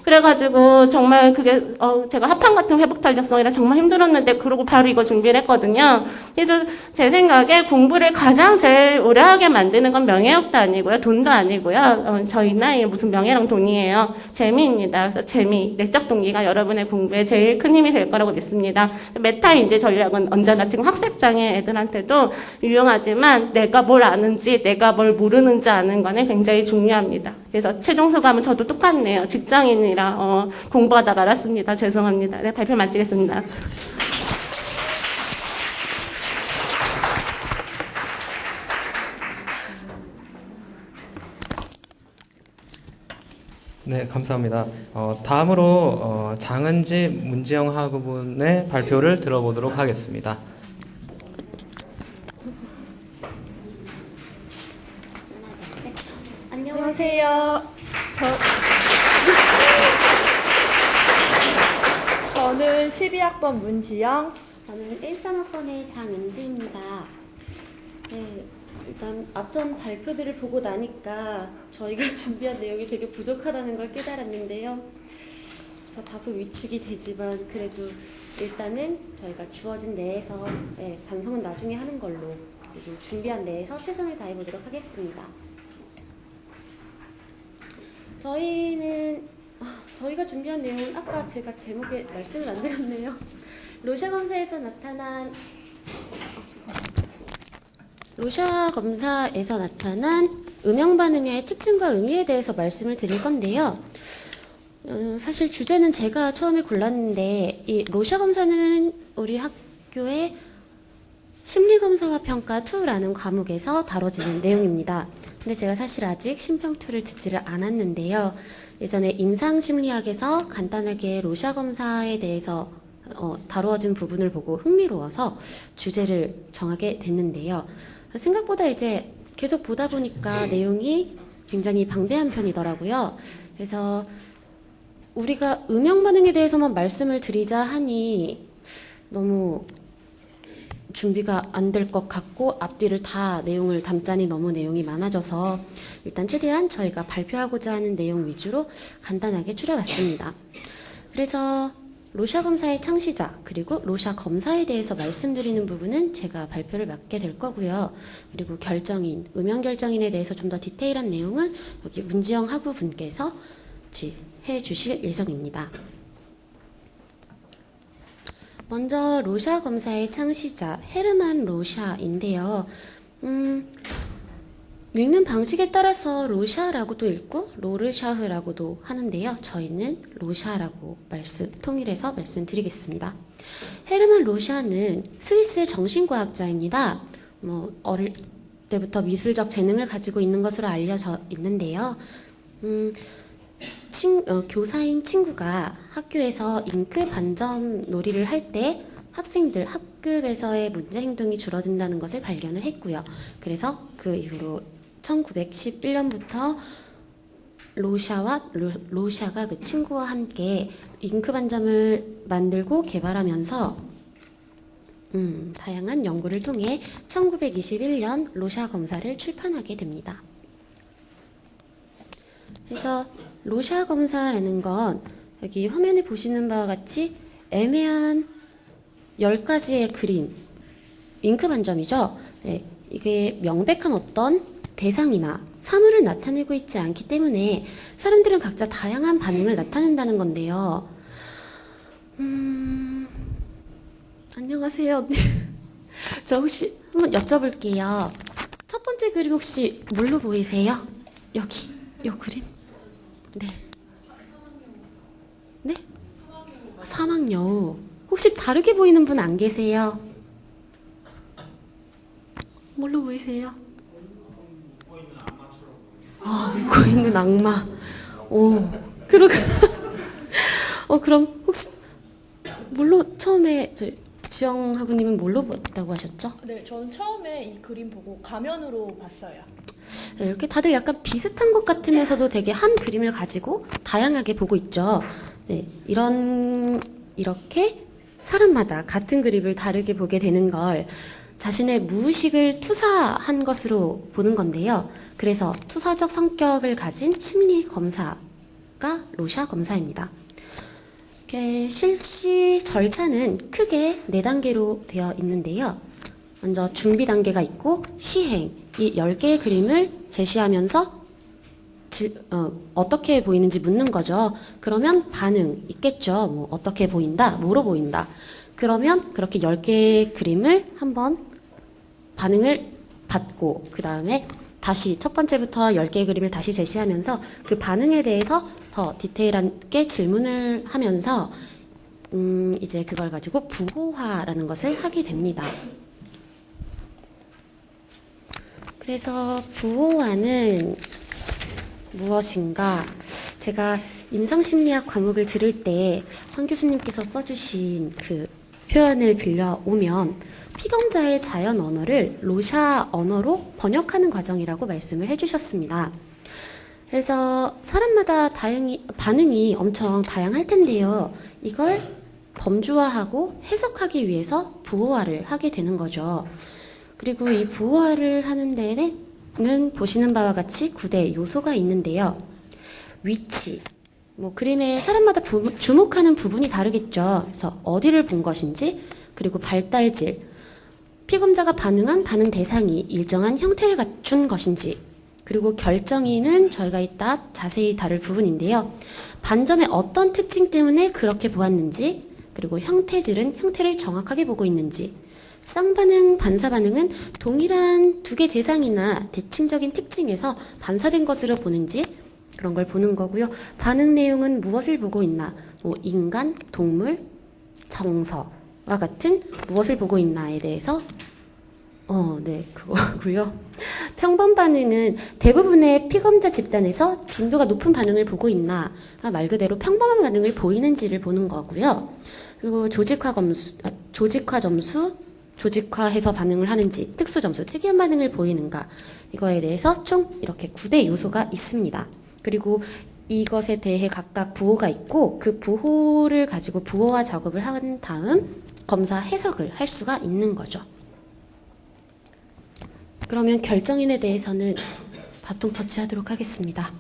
그래가지고 정말 그게 제가 합판 같은 회복 탄력성이라 정말 힘들었는데 그러고 바로 이거 준비를 했거든요. 그래서 제 생각에 공부를 가장 제일 오래 하게 만드는 건 명예욕도 아니고요, 돈도 아니고요. 저희 나이에 무슨 명예랑 돈이에요. 재미입니다. 그래서 내적 동기가 여러분의 공부에 제일 큰 힘이 될 거라고 믿습니다. 메타 인지 전략은 언제나 지금 학습장애 애들한테도 유용하지만 내가 뭘 아는지 내가 뭘 모르는지 아는 거는 굉장히 중요합니다. 그래서 최종 소감은 저도 똑같네요. 직장인이라 공부하다 말았습니다. 죄송합니다. 네, 발표 마치겠습니다. 네, 감사합니다. 다음으로 장은지 문지영 학우분의 발표를 들어보도록 하겠습니다. 안녕하세요. 저는 12학번 문지영. 저는 13학번의 장은지입니다. 네, 일단 앞전 발표들을 보고 나니까 저희가 준비한 내용이 되게 부족하다는 걸 깨달았는데요. 그래서 다소 위축이 되지만 그래도 일단은 저희가 주어진 내에서 방송은 나중에 하는 걸로 그리고 준비한 내에서 최선을 다해보도록 하겠습니다. 저희가 준비한 내용은 아까 제가 제목에 말씀을 안 드렸네요. 로샤 검사에서 나타난 음영 반응의 특징과 의미에 대해서 말씀을 드릴 건데요. 사실 주제는 제가 처음에 골랐는데 이 로샤 검사는 우리 학교의 심리검사와 평가 2라는 과목에서 다뤄지는 내용입니다. 근데 제가 사실 아직 심평2를 듣지를 않았는데요. 예전에 임상심리학에서 간단하게 로샤 검사에 대해서 다루어진 부분을 보고 흥미로워서 주제를 정하게 됐는데요. 생각보다 이제 계속 보다 보니까 내용이 굉장히 방대한 편이더라고요. 그래서 우리가 음영 반응에 대해서만 말씀을 드리자 하니 너무 준비가 안 될 것 같고 앞뒤를 다 내용을 담자니 너무 내용이 많아져서 일단 최대한 저희가 발표하고자 하는 내용 위주로 간단하게 추려봤습니다. 그래서 로샤 검사의 창시자 그리고 로샤 검사에 대해서 말씀드리는 부분은 제가 발표를 맡게 될 거고요. 그리고 결정인, 음영 결정인에 대해서 좀 더 디테일한 내용은 여기 문지영 학우분께서 해 주실 예정입니다. 먼저 로샤 검사의 창시자 헤르만 로샤인데요. 읽는 방식에 따라서 로샤라고도 읽고 로르샤흐라고도 하는데요. 저희는 로샤라고 통일해서 말씀드리겠습니다. 헤르만 로샤는 스위스의 정신과학자입니다. 어릴 때부터 미술적 재능을 가지고 있는 것으로 알려져 있는데요. 교사인 친구가 학교에서 잉크 반점 놀이를 할 때 학생들 학급에서의 문제 행동이 줄어든다는 것을 발견을 했고요. 그래서 그 이후로 1911년부터 로샤가 그 친구와 함께 잉크 반점을 만들고 개발하면서 다양한 연구를 통해 1921년 로샤 검사를 출판하게 됩니다. 그래서 로샤 검사라는 건 여기 화면에 보시는 바와 같이 애매한 10가지의 그림, 잉크 반점이죠. 네, 이게 명백한 어떤 대상이나 사물을 나타내고 있지 않기 때문에 사람들은 각자 다양한 반응을 나타낸다는 건데요. 안녕하세요. 저 혹시 한번 여쭤볼게요. 첫 번째 그림 혹시 뭘로 보이세요? 여기, 요 그림? 네. 네? 사막여우. 혹시 다르게 보이는 분 안 계세요? 뭘로 보이세요? 웃고 있는 악마. 그럼 혹시 뭘로 처음에 지영하구님은 뭘로 봤다고 하셨죠? 네, 저는 처음에 이 그림 보고 가면으로 봤어요. 네, 이렇게 다들 약간 비슷한 것 같으면서도 되게 한 그림을 가지고 다양하게 보고 있죠. 네, 이렇게 사람마다 같은 그림을 다르게 보게 되는 걸 자신의 무의식을 투사한 것으로 보는 건데요. 그래서 투사적 성격을 가진 심리 검사가 로샤 검사입니다. 실시 절차는 크게 4단계로 되어 있는데요. 먼저 준비 단계가 있고 시행, 이 10개의 그림을 제시하면서 어떻게 보이는지 묻는 거죠. 그러면 반응 있겠죠. 어떻게 보인다, 뭐로 보인다. 그러면 그렇게 10개의 그림을 한번 반응을 받고 그 다음에 다시 첫 번째부터 10개의 그림을 다시 제시하면서 그 반응에 대해서 더 디테일하게 질문을 하면서 이제 그걸 가지고 부호화라는 것을 하게 됩니다. 그래서 부호화는 무엇인가? 제가 임상심리학 과목을 들을 때 황 교수님께서 써주신 그 표현을 빌려오면 피검자의 자연 언어를 로샤 언어로 번역하는 과정이라고 말씀을 해주셨습니다. 그래서 사람마다 반응이 엄청 다양할 텐데요. 이걸 범주화하고 해석하기 위해서 부호화를 하게 되는 거죠. 그리고 이 부호화를 하는 데는 보시는 바와 같이 9대 요소가 있는데요. 위치, 그림에 사람마다 주목하는 부분이 다르겠죠. 그래서 어디를 본 것인지, 그리고 발달질, 피검자가 반응한 반응 대상이 일정한 형태를 갖춘 것인지, 그리고 결정인은 저희가 이따 자세히 다룰 부분인데요. 반점의 어떤 특징 때문에 그렇게 보았는지, 그리고 형태질은 형태를 정확하게 보고 있는지, 쌍반응, 반사반응은 동일한 2개 대상이나 대칭적인 특징에서 반사된 것으로 보는지 그런 걸 보는 거고요. 반응 내용은 무엇을 보고 있나, 인간, 동물, 정서와 같은 무엇을 보고 있나에 대해서 네, 그거고요. 평범 반응은 대부분의 피검자 집단에서 빈도가 높은 반응을 보고 있나, 말 그대로 평범한 반응을 보이는지를 보는 거고요. 그리고 조직화 점수, 조직화해서 반응을 하는지, 특수 점수, 특이한 반응을 보이는가, 이거에 대해서 총 이렇게 9대 요소가 있습니다. 그리고 이것에 대해 각각 부호가 있고 그 부호를 가지고 부호화 작업을 한 다음 검사 해석을 할 수가 있는 거죠. 그러면 결정인에 대해서는 바통 터치하도록 하겠습니다.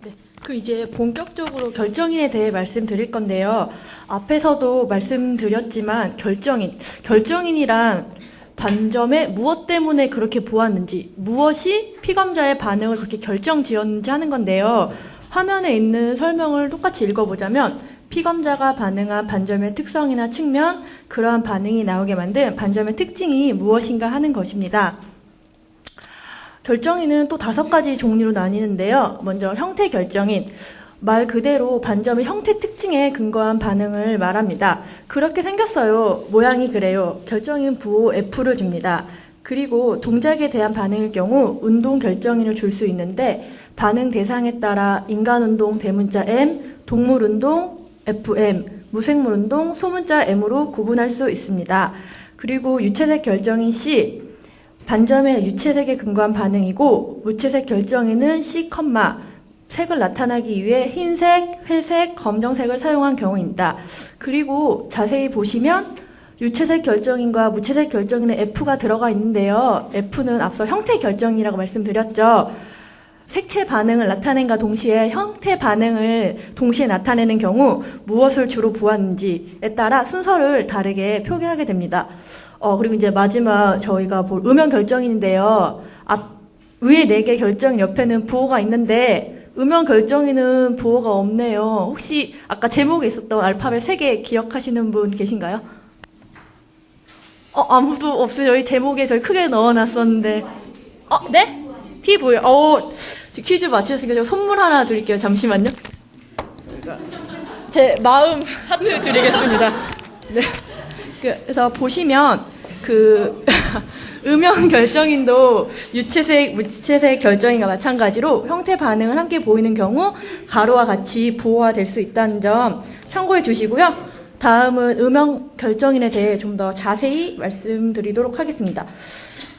네, 그 이제 본격적으로 결정인에 대해 말씀드릴 건데요. 앞에서도 말씀드렸지만 결정인이란 반점에 무엇 때문에 그렇게 보았는지, 무엇이 피검자의 반응을 그렇게 결정지었는지 하는 건데요. 화면에 있는 설명을 똑같이 읽어보자면 피검자가 반응한 반점의 특성이나 측면, 그러한 반응이 나오게 만든 반점의 특징이 무엇인가 하는 것입니다. 결정인은 또 5가지 종류로 나뉘는데요. 먼저 형태 결정인. 말 그대로 반점의 형태 특징에 근거한 반응을 말합니다. 그렇게 생겼어요. 모양이 그래요. 결정인 부호 F를 줍니다. 그리고 동작에 대한 반응일 경우 운동 결정인을 줄 수 있는데 반응 대상에 따라 인간운동 대문자 M, 동물운동 FM, 무생물운동 소문자 M으로 구분할 수 있습니다. 그리고 유채색 결정인 C, 반점의 유채색에 근거한 반응이고 무채색 결정인은 C, 색을 나타나기 위해 흰색, 회색, 검정색을 사용한 경우입니다. 그리고 자세히 보시면 유채색 결정인과 무채색 결정인의 F가 들어가 있는데요. F는 앞서 형태 결정이라고 말씀드렸죠. 색채 반응을 나타낸과 동시에 형태 반응을 동시에 나타내는 경우 무엇을 주로 보았는지에 따라 순서를 다르게 표기하게 됩니다. 그리고 이제 마지막 저희가 볼 음영 결정인인데요. 위에 4개 결정인 옆에는 부호가 있는데 음영 결정인은 부호가 없네요. 혹시 아까 제목에 있었던 알파벳 3개 기억하시는 분 계신가요? 아무도 없어요. 저희 제목에 저희 크게 넣어놨었는데. 네? T-V. 퀴즈 맞추셨으니까 제가 선물 하나 드릴게요. 잠시만요. 제 마음 하트 드리겠습니다. 네. 그래서 보시면 음영 결정인도 유채색, 무채색 결정인과 마찬가지로 형태 반응을 함께 보이는 경우 가로와 같이 부호화될 수 있다는 점 참고해 주시고요. 다음은 음영 결정인에 대해 좀 더 자세히 말씀드리도록 하겠습니다.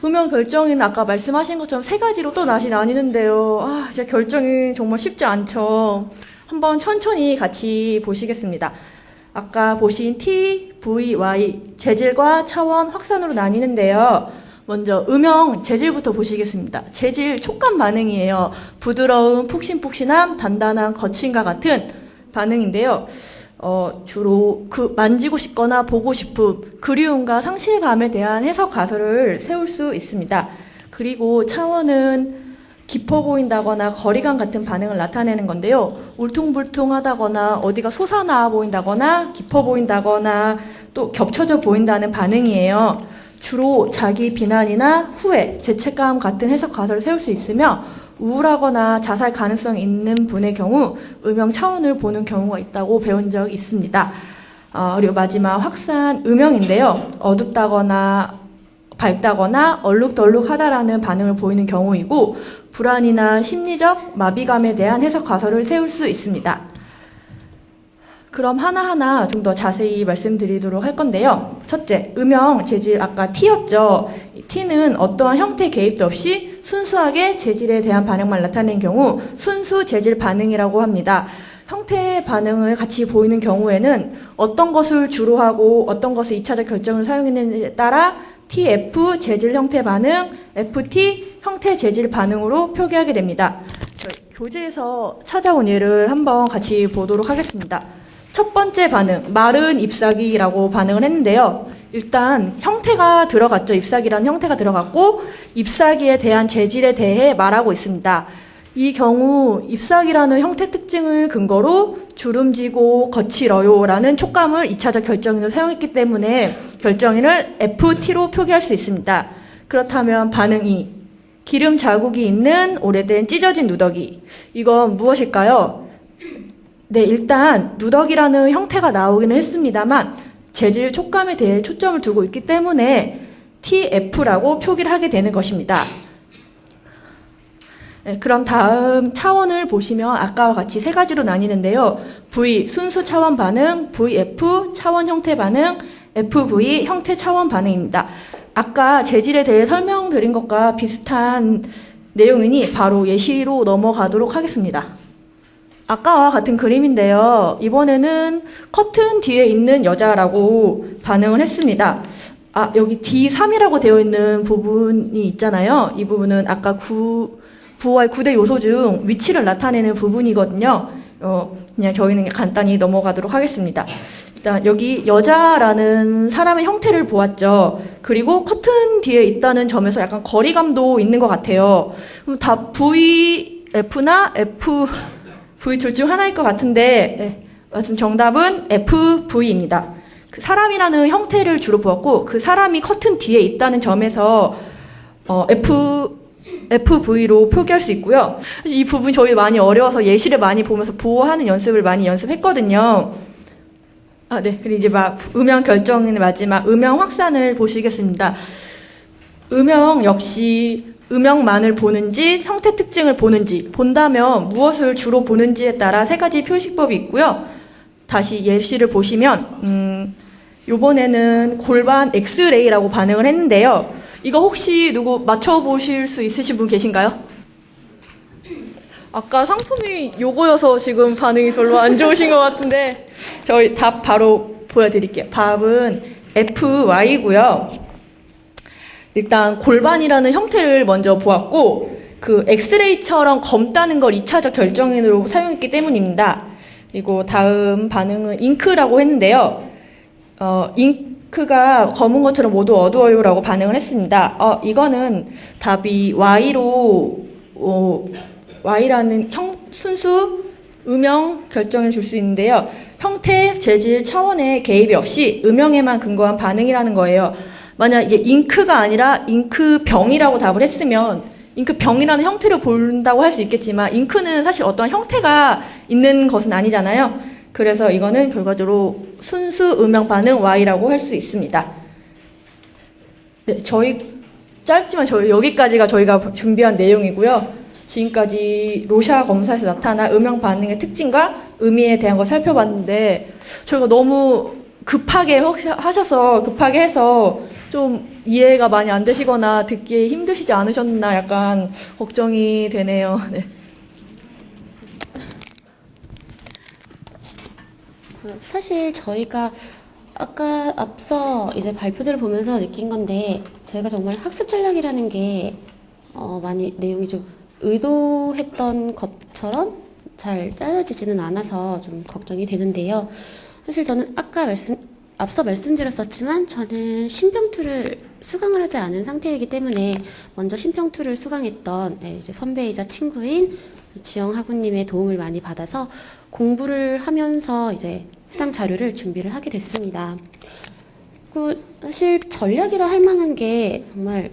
음영 결정인은 아까 말씀하신 것처럼 3가지로 또 나뉘는데요. 진짜 결정이 정말 쉽지 않죠. 한번 천천히 같이 보시겠습니다. 아까 보신 T, V, Y, 재질과 차원, 확산으로 나뉘는데요. 먼저 음영 재질부터 보시겠습니다. 재질 촉감 반응이에요. 부드러움, 푹신푹신함, 단단한 거침과 같은 반응인데요. 주로 만지고 싶거나 보고 싶음, 그리움과 상실감에 대한 해석 가설을 세울 수 있습니다. 그리고 차원은 깊어 보인다거나 거리감 같은 반응을 나타내는 건데요. 울퉁불퉁하다거나 어디가 솟아나와 보인다거나 깊어 보인다거나 또 겹쳐져 보인다는 반응이에요. 주로 자기 비난이나 후회, 죄책감 같은 해석 가설을 세울 수 있으며 우울하거나 자살 가능성이 있는 분의 경우 음영 차원을 보는 경우가 있다고 배운 적이 있습니다. 그리고 마지막 확산 음영인데요. 어둡다거나 밝다거나 얼룩덜룩하다라는 반응을 보이는 경우이고 불안이나 심리적 마비감에 대한 해석 가설을 세울 수 있습니다. 그럼 하나하나 좀 더 자세히 말씀드리도록 할 건데요. 첫째, 음영 재질 아까 T였죠. T는 어떠한 형태 개입도 없이 순수하게 재질에 대한 반응만 나타내는 경우 순수 재질 반응이라고 합니다. 형태 반응을 같이 보이는 경우에는 어떤 것을 주로 하고 어떤 것을 2차적 결정을 사용했느냐에 따라 TF 재질 형태 반응, FT 형태 재질 반응으로 표기하게 됩니다. 저희 교재에서 찾아온 예를 한번 같이 보도록 하겠습니다. 첫 번째 반응, 마른 잎사귀라고 반응을 했는데요. 일단 형태가 들어갔죠. 잎사귀라는 형태가 들어갔고 잎사귀에 대한 재질에 대해 말하고 있습니다. 이 경우 잎사귀라는 형태 특징을 근거로 주름지고 거칠어요 라는 촉감을 2차적 결정인으로 사용했기 때문에 결정인을 FT로 표기할 수 있습니다. 그렇다면 반응 2, 기름 자국이 있는 오래된 찢어진 누더기. 이건 무엇일까요? 네, 일단 누더기라는 형태가 나오기는 했습니다만 재질 촉감에 대해 초점을 두고 있기 때문에 TF라고 표기를 하게 되는 것입니다. 네, 그럼 다음 차원을 보시면 아까와 같이 3가지로 나뉘는데요. V, 순수 차원 반응, VF, 차원 형태 반응, FV, 형태 차원 반응입니다. 아까 재질에 대해 설명드린 것과 비슷한 내용이니 바로 예시로 넘어가도록 하겠습니다. 아까와 같은 그림인데요. 이번에는 커튼 뒤에 있는 여자라고 반응을 했습니다. 여기 D3이라고 되어 있는 부분이 있잖아요. 이 부분은 아까 부호의 9대 요소 중 위치를 나타내는 부분이거든요. 그냥 저희는 간단히 넘어가도록 하겠습니다. 일단 여기 여자라는 사람의 형태를 보았죠. 그리고 커튼 뒤에 있다는 점에서 약간 거리감도 있는 것 같아요. 그럼 다 VF나 FV 둘 중 하나일 것 같은데 맞은 정답은 FV입니다. 그 사람이라는 형태를 주로 보았고 그 사람이 커튼 뒤에 있다는 점에서 FV로 표기할 수 있고요. 이 부분이 저희 많이 어려워서 예시를 많이 보면서 부호하는 연습을 많이 연습했거든요. 네. 그리고 이제 음영 결정의 마지막 음영 확산을 보시겠습니다. 음영 역시 음영만을 보는지 형태 특징을 보는지 본다면 무엇을 주로 보는지에 따라 세 가지 표시법이 있고요. 다시 예시를 보시면 이번에는 골반 엑스레이라고 반응을 했는데요. 이거 혹시 누구 맞춰보실 수 있으신 분 계신가요? 아까 상품이 요거여서 지금 반응이 별로 안 좋으신 것 같은데 저희 답 바로 보여드릴게요. 답은 FY고요. 일단 골반이라는 형태를 먼저 보았고 그 엑스레이처럼 검다는 걸 2차적 결정인으로 사용했기 때문입니다. 그리고 다음 반응은 잉크라고 했는데요. 잉크가 검은 것처럼 모두 어두워요라고 반응을 했습니다. 이거는 답이 Y로 Y라는 순수 음영 결정을 줄 수 있는데요. 형태, 재질, 차원의 개입이 없이 음영에만 근거한 반응이라는 거예요. 만약 이게 잉크가 아니라 잉크병이라고 답을 했으면 잉크병이라는 형태를 본다고 할 수 있겠지만 잉크는 사실 어떤 형태가 있는 것은 아니잖아요. 그래서 이거는 결과적으로 순수 음영 반응 Y라고 할 수 있습니다. 네, 짧지만 여기까지가 저희가 준비한 내용이고요. 지금까지 로샤 검사에서 나타난 음영 반응의 특징과 의미에 대한 걸 살펴봤는데 저희가 너무 급하게 해서 좀 이해가 많이 안 되시거나 듣기에 힘드시지 않으셨나 약간 걱정이 되네요. 네. 사실 저희가 아까 앞서 이제 발표들을 보면서 느낀 건데 저희가 정말 학습 전략이라는 게 많이 내용이 좀 의도했던 것처럼 잘 짜여지지는 않아서 좀 걱정이 되는데요. 사실 저는 앞서 말씀드렸었지만 저는 신평2를 수강을 하지 않은 상태이기 때문에 먼저 신평2를 수강했던 이제 선배이자 친구인 지영 학우님의 도움을 많이 받아서 공부를 하면서 이제 해당 자료를 준비를 하게 됐습니다. 사실 전략이라 할 만한 게 정말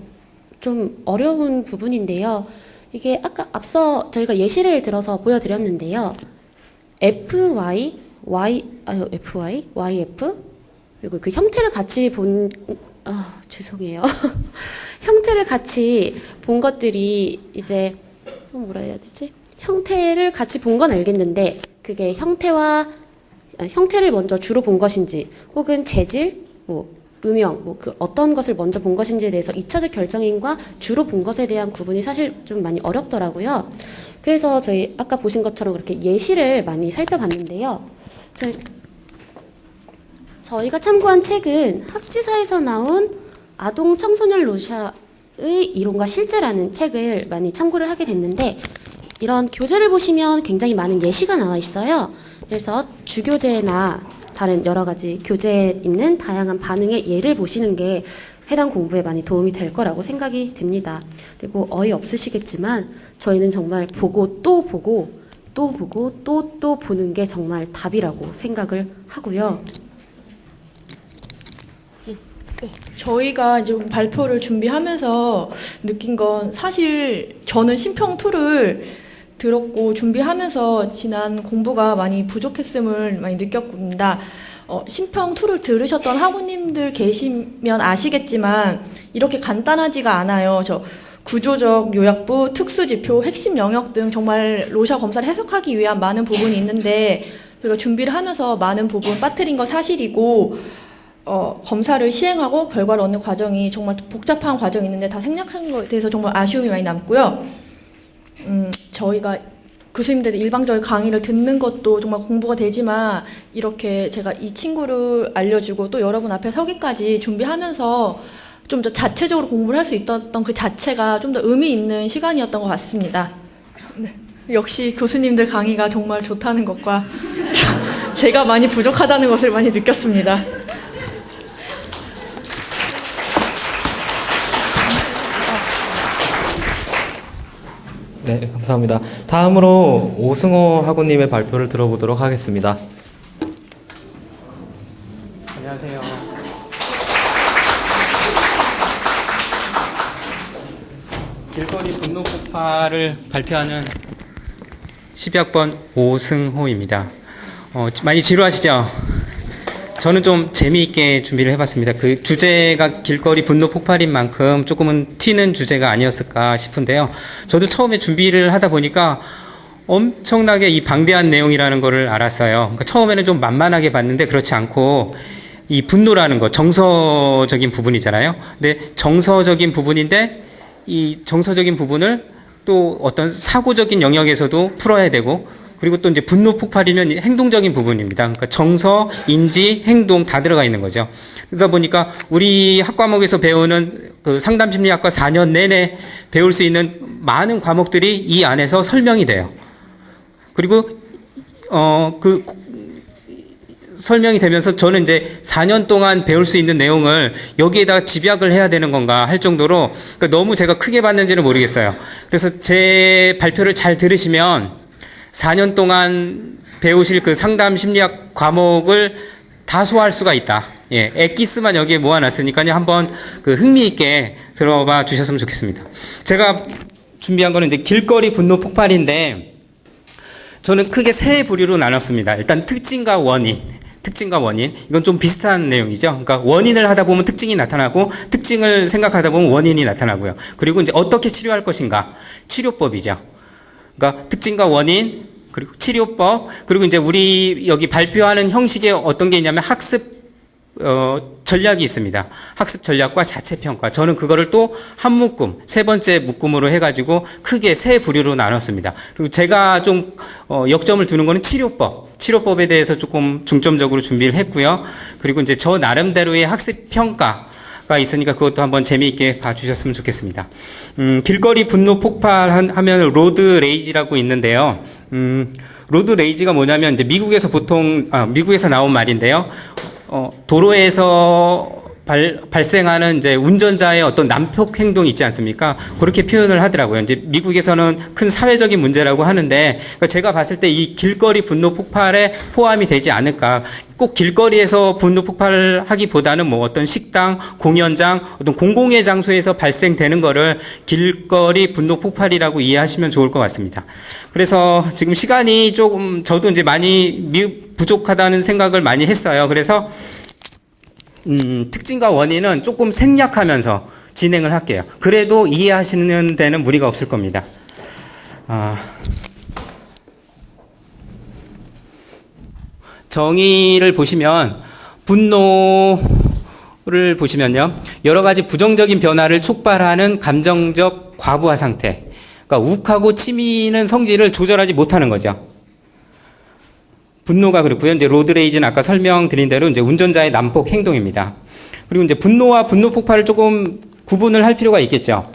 좀 어려운 부분인데요. 이게 앞서 저희가 예시를 들어서 보여드렸는데요. FY, YF 그리고 그 형태를 같이 죄송해요. 형태를 같이 본 것들이 이제 뭐라 해야 되지? 형태를 같이 본 건 알겠는데 그게 형태를 먼저 주로 본 것인지 혹은 재질, 음영, 그 어떤 것을 먼저 본 것인지에 대해서 2차적 결정인과 주로 본 것에 대한 구분이 사실 좀 많이 어렵더라고요. 그래서 저희 아까 보신 것처럼 그렇게 예시를 많이 살펴봤는데요. 저희가 참고한 책은 학지사에서 나온 아동 청소년 로샤의 이론과 실제라는 책을 많이 참고를 하게 됐는데 이런 교재를 보시면 굉장히 많은 예시가 나와 있어요. 그래서 주교재나 다른 여러 가지 교재에 있는 다양한 반응의 예를 보시는 게 해당 공부에 많이 도움이 될 거라고 생각이 됩니다. 그리고 어이없으시겠지만 저희는 정말 보고 또 보고 또 보고 또 보는 게 정말 답이라고 생각을 하고요. 네, 저희가 이제 발표를 준비하면서 느낀 건 사실 저는 신평2를 들었고 준비하면서 지난 공부가 많이 부족했음을 많이 느꼈습니다. 신평2를 들으셨던 학우님들 계시면 아시겠지만 이렇게 간단하지가 않아요. 구조적 요약부, 특수지표, 핵심 영역 등 정말 로샤 검사를 해석하기 위한 많은 부분이 있는데 저희가 준비를 하면서 많은 부분 빠뜨린 거 사실이고 검사를 시행하고 결과를 얻는 과정이 정말 복잡한 과정이 있는데 다 생략한 것에 대해서 정말 아쉬움이 많이 남고요. 저희가 교수님들 일방적인 강의를 듣는 것도 정말 공부가 되지만 이렇게 제가 이 친구를 알려주고 또 여러분 앞에 서기까지 준비하면서 좀 더 자체적으로 공부를 할 수 있었던 그 자체가 좀 더 의미 있는 시간이었던 것 같습니다. 네. 역시 교수님들 강의가 정말 좋다는 것과 제가 많이 부족하다는 것을 많이 느꼈습니다. 네, 감사합니다. 다음으로 오승호 학우님의 발표를 들어보도록 하겠습니다. 안녕하세요. 길거리 분노 분노 폭발을 발표하는 12학번 오승호입니다. 많이 지루하시죠? 저는 좀 재미있게 준비를 해봤습니다. 그 주제가 길거리 분노 폭발인 만큼 조금은 튀는 주제가 아니었을까 싶은데요. 저도 처음에 준비를 하다 보니까 엄청나게 이 방대한 내용이라는 거를 알았어요. 그러니까 처음에는 좀 만만하게 봤는데 그렇지 않고 이 분노라는 거 정서적인 부분이잖아요. 근데 정서적인 부분인데 이 정서적인 부분을 또 어떤 사고적인 영역에서도 풀어야 되고, 그리고 또 이제 분노 폭발이면 행동적인 부분입니다. 그러니까 정서, 인지, 행동 다 들어가 있는 거죠. 그러다 보니까 우리 학과목에서 배우는 그 상담심리학과 4년 내내 배울 수 있는 많은 과목들이 이 안에서 설명이 돼요. 그리고 설명이 되면서 저는 이제 4년 동안 배울 수 있는 내용을 여기에다가 집약을 해야 되는 건가 할 정도로, 그러니까 너무 제가 크게 봤는지는 모르겠어요. 그래서 제 발표를 잘 들으시면 4년 동안 배우실 그 상담 심리학 과목을 다 소화할 수가 있다. 예, 엑기스만 여기에 모아놨으니까요. 한번 그 흥미있게 들어봐 주셨으면 좋겠습니다. 제가 준비한 거는 이제 길거리 분노 폭발인데, 저는 크게 세 부류로 나눴습니다. 일단 특징과 원인. 이건 좀 비슷한 내용이죠. 그러니까 원인을 하다 보면 특징이 나타나고, 특징을 생각하다 보면 원인이 나타나고요. 그리고 이제 어떻게 치료할 것인가. 치료법이죠. 그러니까 특징과 원인, 그리고 치료법, 그리고 이제 우리 여기 발표하는 형식에 어떤 게 있냐면 학습 전략이 있습니다. 학습 전략과 자체 평가. 저는 그거를 또 한 묶음, 세 번째 묶음으로 해가지고 크게 세 부류로 나눴습니다. 그리고 제가 좀 역점을 두는 거는 치료법에 대해서 조금 중점적으로 준비를 했고요. 그리고 이제 저 나름대로의 학습 평가가 있으니까 그것도 한번 재미있게 봐주셨으면 좋겠습니다. 길거리 분노 폭발 하면 로드 레이지라고 있는데요. 로드 레이지가 뭐냐면 이제 미국에서 나온 말인데요. 도로에서 발생하는 이제 운전자의 어떤 난폭 행동이 있지 않습니까? 그렇게 표현을 하더라고요. 이제 미국에서는 큰 사회적인 문제라고 하는데, 그러니까 제가 봤을 때 이 길거리 분노 폭발에 포함이 되지 않을까. 꼭 길거리에서 분노 폭발을 하기보다는 뭐 어떤 식당, 공연장, 어떤 공공의 장소에서 발생되는 거를 길거리 분노 폭발이라고 이해하시면 좋을 것 같습니다. 그래서 지금 시간이 조금 저도 이제 많이 부족하다는 생각을 많이 했어요. 그래서 특징과 원인은 조금 생략하면서 진행을 할게요. 그래도 이해하시는 데는 무리가 없을 겁니다. 정의를 보시면, 분노를 보시면요, 여러 가지 부정적인 변화를 촉발하는 감정적 과부하 상태. 그러니까 욱하고 치미는 성질을 조절하지 못하는 거죠. 분노가 그렇고요. 이제 로드레이지는 아까 설명드린 대로 이제 운전자의 난폭 행동입니다. 그리고 이제 분노와 분노 폭발을 조금 구분을 할 필요가 있겠죠.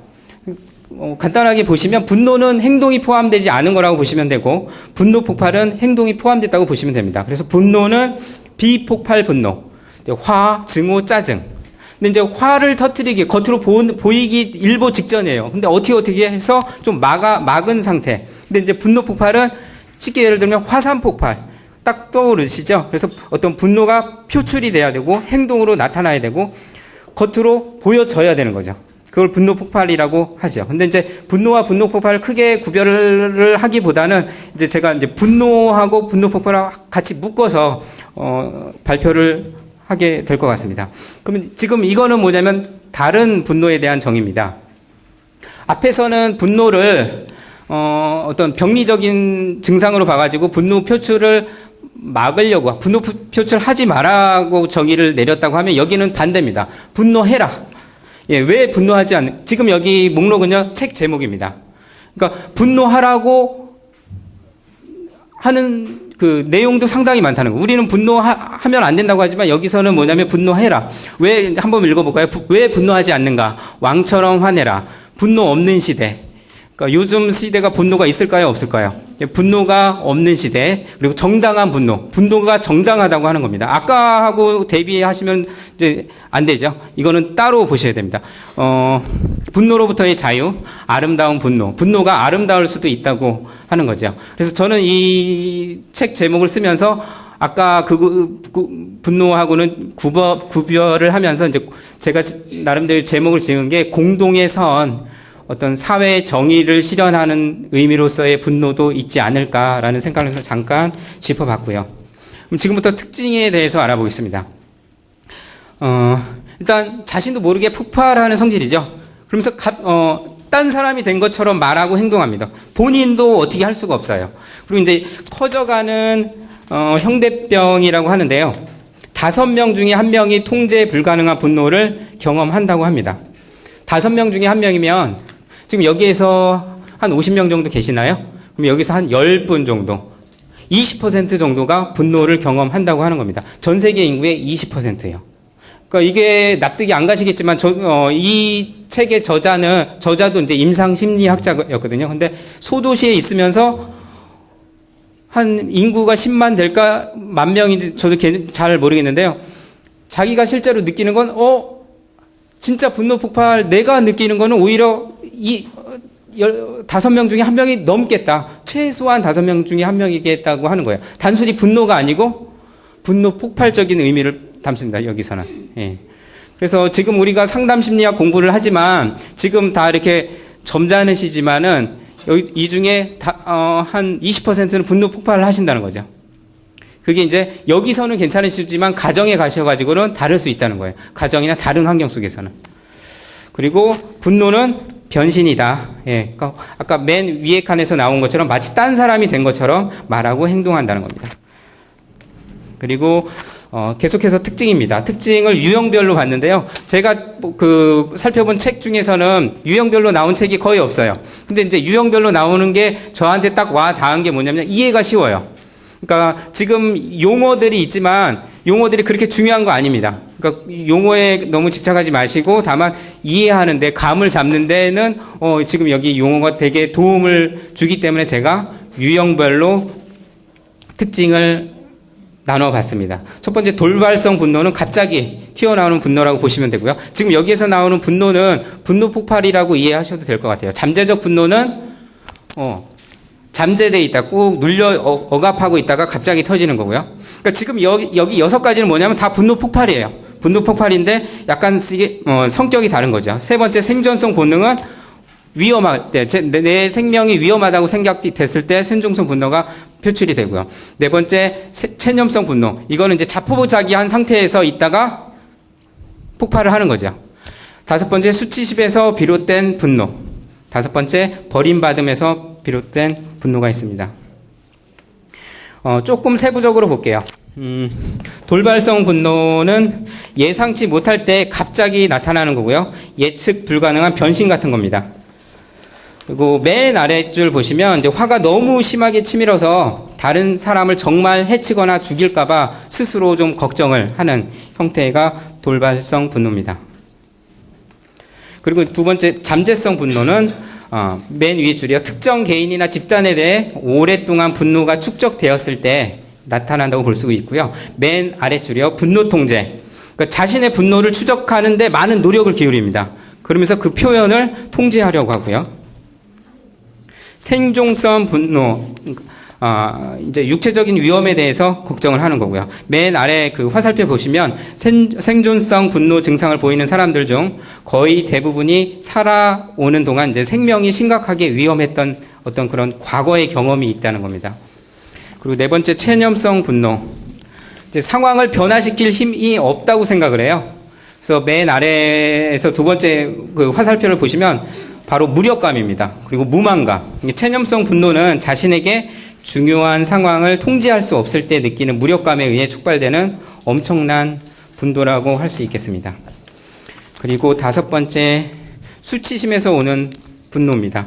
간단하게 보시면 분노는 행동이 포함되지 않은 거라고 보시면 되고, 분노 폭발은 행동이 포함됐다고 보시면 됩니다. 그래서 분노는 비폭발 분노, 화, 증오, 짜증. 근데 이제 화를 터뜨리기, 겉으로 보이기 일보 직전이에요. 근데 어떻게 해서 좀 막은 상태. 근데 이제 분노 폭발은 쉽게 예를 들면 화산 폭발. 딱 떠오르시죠? 그래서 어떤 분노가 표출이 돼야 되고, 행동으로 나타나야 되고, 겉으로 보여져야 되는 거죠. 그걸 분노 폭발이라고 하죠. 근데 이제 분노와 분노 폭발을 크게 구별을 하기보다는 이제 제가 이제 분노하고 분노 폭발을 같이 묶어서 발표를 하게 될 것 같습니다. 그러면 지금 이거는 뭐냐면 다른 분노에 대한 정의입니다. 앞에서는 분노를 어떤 병리적인 증상으로 봐가지고 분노 표출을 막으려고, 분노 표출하지 말라고 정의를 내렸다고 하면, 여기는 반대입니다. 분노해라. 예, 왜 분노하지 않는, 지금 여기 목록은요, 책 제목입니다. 그러니까 분노하라고 하는 그 내용도 상당히 많다는 거. 우리는 분노하면 안 된다고 하지만 여기서는 뭐냐면 분노해라. 왜, 한번 읽어볼까요? 왜 분노하지 않는가? 왕처럼 화내라. 분노 없는 시대. 그러니까 요즘 시대가 분노가 있을까요? 없을까요? 분노가 없는 시대, 그리고 정당한 분노가 정당하다고 하는 겁니다. 아까하고 대비하시면 이제 안 되죠. 이거는 따로 보셔야 됩니다. 분노로부터의 자유, 아름다운 분노가 아름다울 수도 있다고 하는 거죠. 그래서 저는 이 책 제목을 쓰면서 아까 분노하고는 구별을 하면서 이제 제가 나름대로 제목을 지은 게 공동의 선, 어떤 사회 정의를 실현하는 의미로서의 분노도 있지 않을까라는 생각을 해서 잠깐 짚어봤고요. 그럼 지금부터 특징에 대해서 알아보겠습니다. 일단 자신도 모르게 폭발하는 성질이죠. 그러면서 딴 사람이 된 것처럼 말하고 행동합니다. 본인도 어떻게 할 수가 없어요. 그리고 이제 커져가는 형대병이라고 하는데요. 5명 중에 1명이 통제 불가능한 분노를 경험한다고 합니다. 5명 중에 1명이면 지금 여기에서 한 50명 정도 계시나요? 그럼 여기서 한 10분 정도, 20% 정도가 분노를 경험한다고 하는 겁니다. 전 세계 인구의 20%예요. 그러니까 이게 납득이 안 가시겠지만 이 책의 저자도 이제 임상 심리학자였거든요. 근데 소도시에 있으면서 한 인구가 10만 될까 만 명인지 저도 잘 모르겠는데요. 자기가 실제로 느끼는 건 진짜 분노 폭발 내가 느끼는 거는 오히려 5명 중에 1명이 넘겠다. 최소한 5명 중에 1명이겠다고 하는 거예요. 단순히 분노가 아니고 분노 폭발적인 의미를 담습니다. 여기서는. 예. 그래서 지금 우리가 상담 심리학 공부를 하지만 지금 다 이렇게 점잖으시지만은 이 중에 한 20%는 분노 폭발을 하신다는 거죠. 그게 이제 여기서는 괜찮으시지만 가정에 가셔가지고는 다를 수 있다는 거예요. 가정이나 다른 환경 속에서는. 그리고 분노는 변신이다. 예. 그러니까 아까 맨 위에 칸에서 나온 것처럼 마치 딴 사람이 된 것처럼 말하고 행동한다는 겁니다. 그리고 계속해서 특징입니다. 특징을 유형별로 봤는데요. 제가 살펴본 책 중에서는 유형별로 나온 책이 거의 없어요. 근데 이제 유형별로 나오는 게 저한테 딱 와 닿은 게 뭐냐면 이해가 쉬워요. 그러니까 지금 용어들이 있지만 용어들이 그렇게 중요한 거 아닙니다. 그러니까 용어에 너무 집착하지 마시고 다만 이해하는데 감을 잡는 데는 지금 여기 용어가 되게 도움을 주기 때문에 제가 유형별로 특징을 나눠봤습니다. 첫 번째 돌발성 분노는 갑자기 튀어나오는 분노라고 보시면 되고요. 지금 여기에서 나오는 분노는 분노 폭발이라고 이해하셔도 될 것 같아요. 잠재적 분노는 잠재되어 있다. 꾹 눌려 억압하고 있다가 갑자기 터지는 거고요. 그러니까 지금 여기 6가지는 뭐냐면 다 분노 폭발이에요. 분노 폭발인데 약간 성격이 다른 거죠. 세 번째 생존성 본능은 위험할 때, 내 생명이 위험하다고 생각됐을 때 생존성 분노가 표출이 되고요. 네 번째, 체념성 분노. 이거는 이제 자포자기한 상태에서 있다가 폭발을 하는 거죠. 5번째, 수치심에서 비롯된 분노. 5번째, 버림받음에서 비롯된 분노가 있습니다. 조금 세부적으로 볼게요. 돌발성 분노는 예상치 못할 때 갑자기 나타나는 거고요. 예측 불가능한 변신 같은 겁니다. 그리고 맨 아래줄 보시면 이제 화가 너무 심하게 치밀어서 다른 사람을 정말 해치거나 죽일까봐 스스로 좀 걱정을 하는 형태가 돌발성 분노입니다. 그리고 두 번째 잠재성 분노는 맨 위에 줄이요. 특정 개인이나 집단에 대해 오랫동안 분노가 축적되었을 때 나타난다고 볼 수 있고요. 맨 아래 줄이요. 분노 통제. 그러니까 자신의 분노를 추적하는데 많은 노력을 기울입니다. 그러면서 그 표현을 통제하려고 하고요. 생존성 분노, 이제 육체적인 위험에 대해서 걱정을 하는 거고요. 맨 아래 그 화살표 보시면 생존성 분노 증상을 보이는 사람들 중 거의 대부분이 살아오는 동안 이제 생명이 심각하게 위험했던 어떤 그런 과거의 경험이 있다는 겁니다. 그리고 네 번째 체념성 분노, 이제 상황을 변화시킬 힘이 없다고 생각을 해요. 그래서 맨 아래에서 두 번째 그 화살표를 보시면 바로 무력감입니다. 그리고 무망감. 체념성 분노는 자신에게 중요한 상황을 통제할 수 없을 때 느끼는 무력감에 의해 촉발되는 엄청난 분노라고 할 수 있겠습니다. 그리고 5번째, 수치심에서 오는 분노입니다.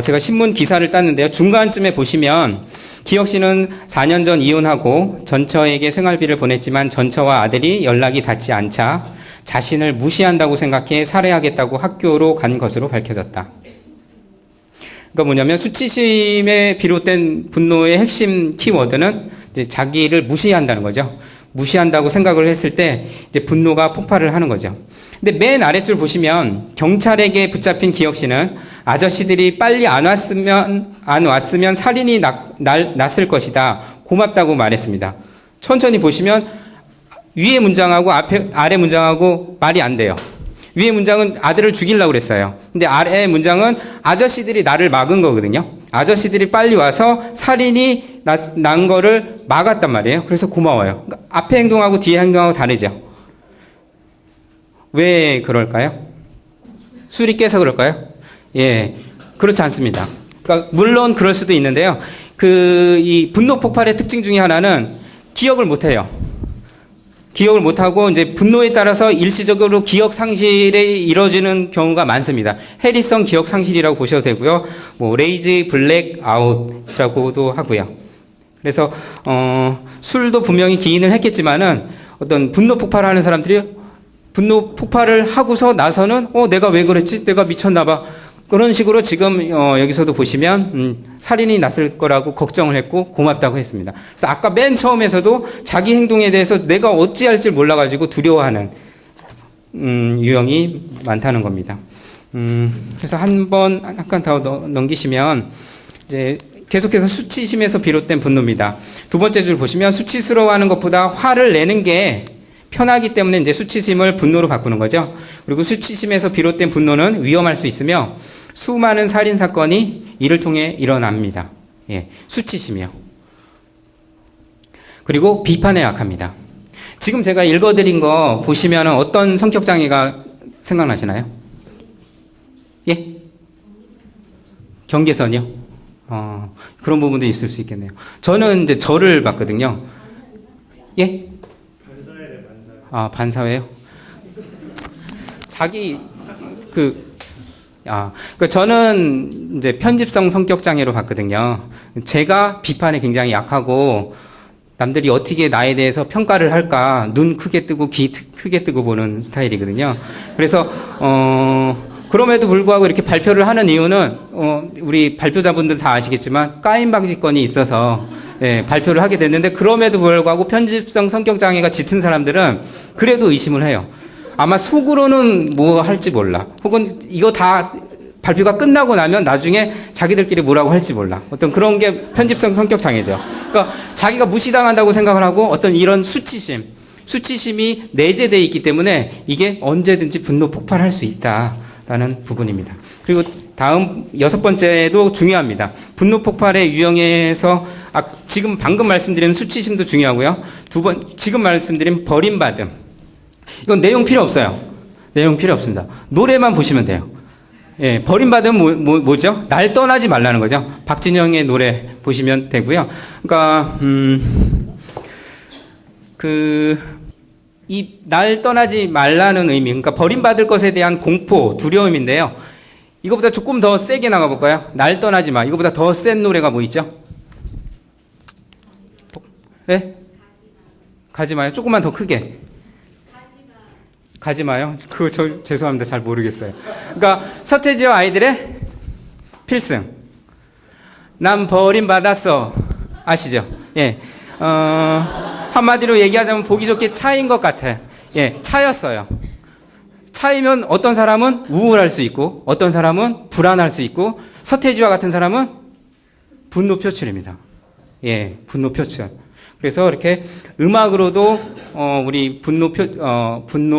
제가 신문 기사를 땄는데요. 중간쯤에 보시면 기혁 씨는 4년 전 이혼하고 전처에게 생활비를 보냈지만 전처와 아들이 연락이 닿지 않자 자신을 무시한다고 생각해 살해하겠다고 학교로 간 것으로 밝혀졌다. 그러니까 뭐냐면 수치심에 비롯된 분노의 핵심 키워드는 이제 자기를 무시한다는 거죠. 무시한다고 생각을 했을 때 이제 분노가 폭발을 하는 거죠. 근데 맨 아래줄 보시면 경찰에게 붙잡힌 기혁 씨는 아저씨들이 빨리 안 왔으면 살인이 났을 것이다. 고맙다고 말했습니다. 천천히 보시면 위에 문장하고 아래 문장하고 말이 안 돼요. 위에 문장은 아들을 죽이려고 그랬어요. 근데 아래 문장은 아저씨들이 나를 막은 거거든요. 아저씨들이 빨리 와서 살인이 난 거를 막았단 말이에요. 그래서 고마워요. 그러니까 앞에 행동하고 뒤에 행동하고 다르죠. 왜 그럴까요? 술이 깨서 그럴까요? 예, 그렇지 않습니다. 그러니까 물론 그럴 수도 있는데요. 이 분노 폭발의 특징 중에 하나는 기억을 못해요. 기억을 못하고 이제 분노에 따라서 일시적으로 기억 상실이 이루어지는 경우가 많습니다. 해리성 기억 상실이라고 보셔도 되고요. 뭐 레이지 블랙 아웃이라고도 하고요. 그래서 술도 분명히 기인을 했겠지만은 어떤 분노 폭발하는 사람들이 분노 폭발을 하고서 나서는 내가 왜 그랬지? 내가 미쳤나 봐. 그런 식으로 지금 여기서도 보시면 살인이 났을 거라고 걱정을 했고 고맙다고 했습니다. 그래서 아까 맨 처음에서도 자기 행동에 대해서 내가 어찌할지 몰라가지고 두려워하는 유형이 많다는 겁니다. 그래서 한 칸 더 넘기시면 이제 계속해서 수치심에서 비롯된 분노입니다. 두 번째 줄 보시면 수치스러워하는 것보다 화를 내는 게 편하기 때문에 이제 수치심을 분노로 바꾸는 거죠. 그리고 수치심에서 비롯된 분노는 위험할 수 있으며 수많은 살인 사건이 이를 통해 일어납니다. 예, 수치심이요. 그리고 비판에 약합니다. 지금 제가 읽어드린 거 보시면 어떤 성격 장애가 생각나시나요? 예? 경계선이요? 그런 부분도 있을 수 있겠네요. 저는 이제 저를 봤거든요. 예? 반사회요? 그러니까 저는 이제 편집성 성격 장애로 봤거든요. 제가 비판에 굉장히 약하고 남들이 어떻게 나에 대해서 평가를 할까 눈 크게 뜨고 귀 크게 뜨고 보는 스타일이거든요. 그래서 그럼에도 불구하고 이렇게 발표를 하는 이유는 우리 발표자분들 다 아시겠지만 까임 방지권이 있어서 발표를 하게 됐는데 그럼에도 불구하고 편집성 성격 장애가 짙은 사람들은 그래도 의심을 해요. 아마 속으로는 뭐 할지 몰라. 혹은 이거 다 발표가 끝나고 나면 나중에 자기들끼리 뭐라고 할지 몰라. 어떤 그런 게 편집성 성격 장애죠. 그러니까 자기가 무시당한다고 생각을 하고 어떤 이런 수치심이 내재되어 있기 때문에 이게 언제든지 분노 폭발할 수 있다라는 부분입니다. 그리고 다음 6번째도 중요합니다. 분노 폭발의 유형에서 지금 방금 말씀드린 수치심도 중요하고요. 지금 말씀드린 버림받음. 이건 내용 필요 없어요. 내용 필요 없습니다. 노래만 보시면 돼요. 예, 버림받으면 뭐죠? 날 떠나지 말라는 거죠. 박진영의 노래 보시면 되고요. 그러니까 이 날 떠나지 말라는 의미, 그러니까 버림받을 것에 대한 공포, 두려움인데요. 이거보다 조금 더 세게 나가볼까요? 날 떠나지 마. 이거보다 더 센 노래가 뭐 있죠? 네? 가지 마요. 조금만 더 크게. 가지 마요. 그거 죄송합니다. 잘 모르겠어요. 그러니까 서태지와 아이들의 필승. 난 버림받았어. 아시죠? 예. 한마디로 얘기하자면 보기 좋게 차인 것 같아. 예, 차였어요. 차이면 어떤 사람은 우울할 수 있고 어떤 사람은 불안할 수 있고 서태지와 같은 사람은 분노 표출입니다. 예, 분노 표출. 그래서 이렇게 음악으로도 우리 분노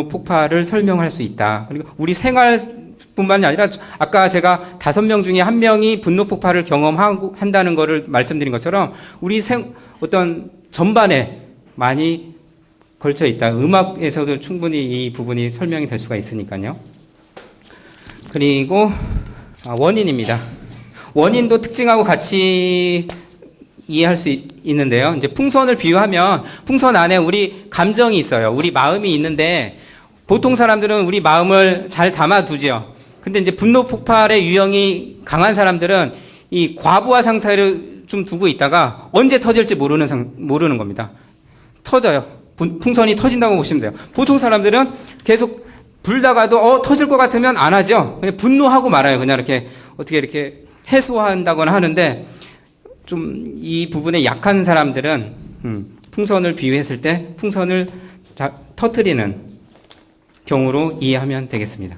폭발을 설명할 수 있다. 그리고 우리 생활뿐만이 아니라 아까 제가 5명 중에 1명이 분노 폭발을 경험한다는 것을 말씀드린 것처럼 우리 어떤 전반에 많이 걸쳐 있다. 음악에서도 충분히 이 부분이 설명이 될 수가 있으니까요. 그리고 원인입니다. 원인도 특징하고 같이 이해할 수 있는데요. 이제 풍선을 비유하면 풍선 안에 우리 감정이 있어요. 우리 마음이 있는데 보통 사람들은 우리 마음을 잘 담아두죠. 근데 이제 분노 폭발의 유형이 강한 사람들은 이 과부하 상태를 좀 두고 있다가 언제 터질지 모르는 겁니다. 터져요. 풍선이 터진다고 보시면 돼요. 보통 사람들은 계속 불다가도 터질 것 같으면 안 하죠. 그냥 분노하고 말아요. 그냥 이렇게 어떻게 이렇게 해소한다거나 하는데 좀 이 부분에 약한 사람들은 풍선을 비유했을 때 풍선을 터뜨리는 경우로 이해하면 되겠습니다.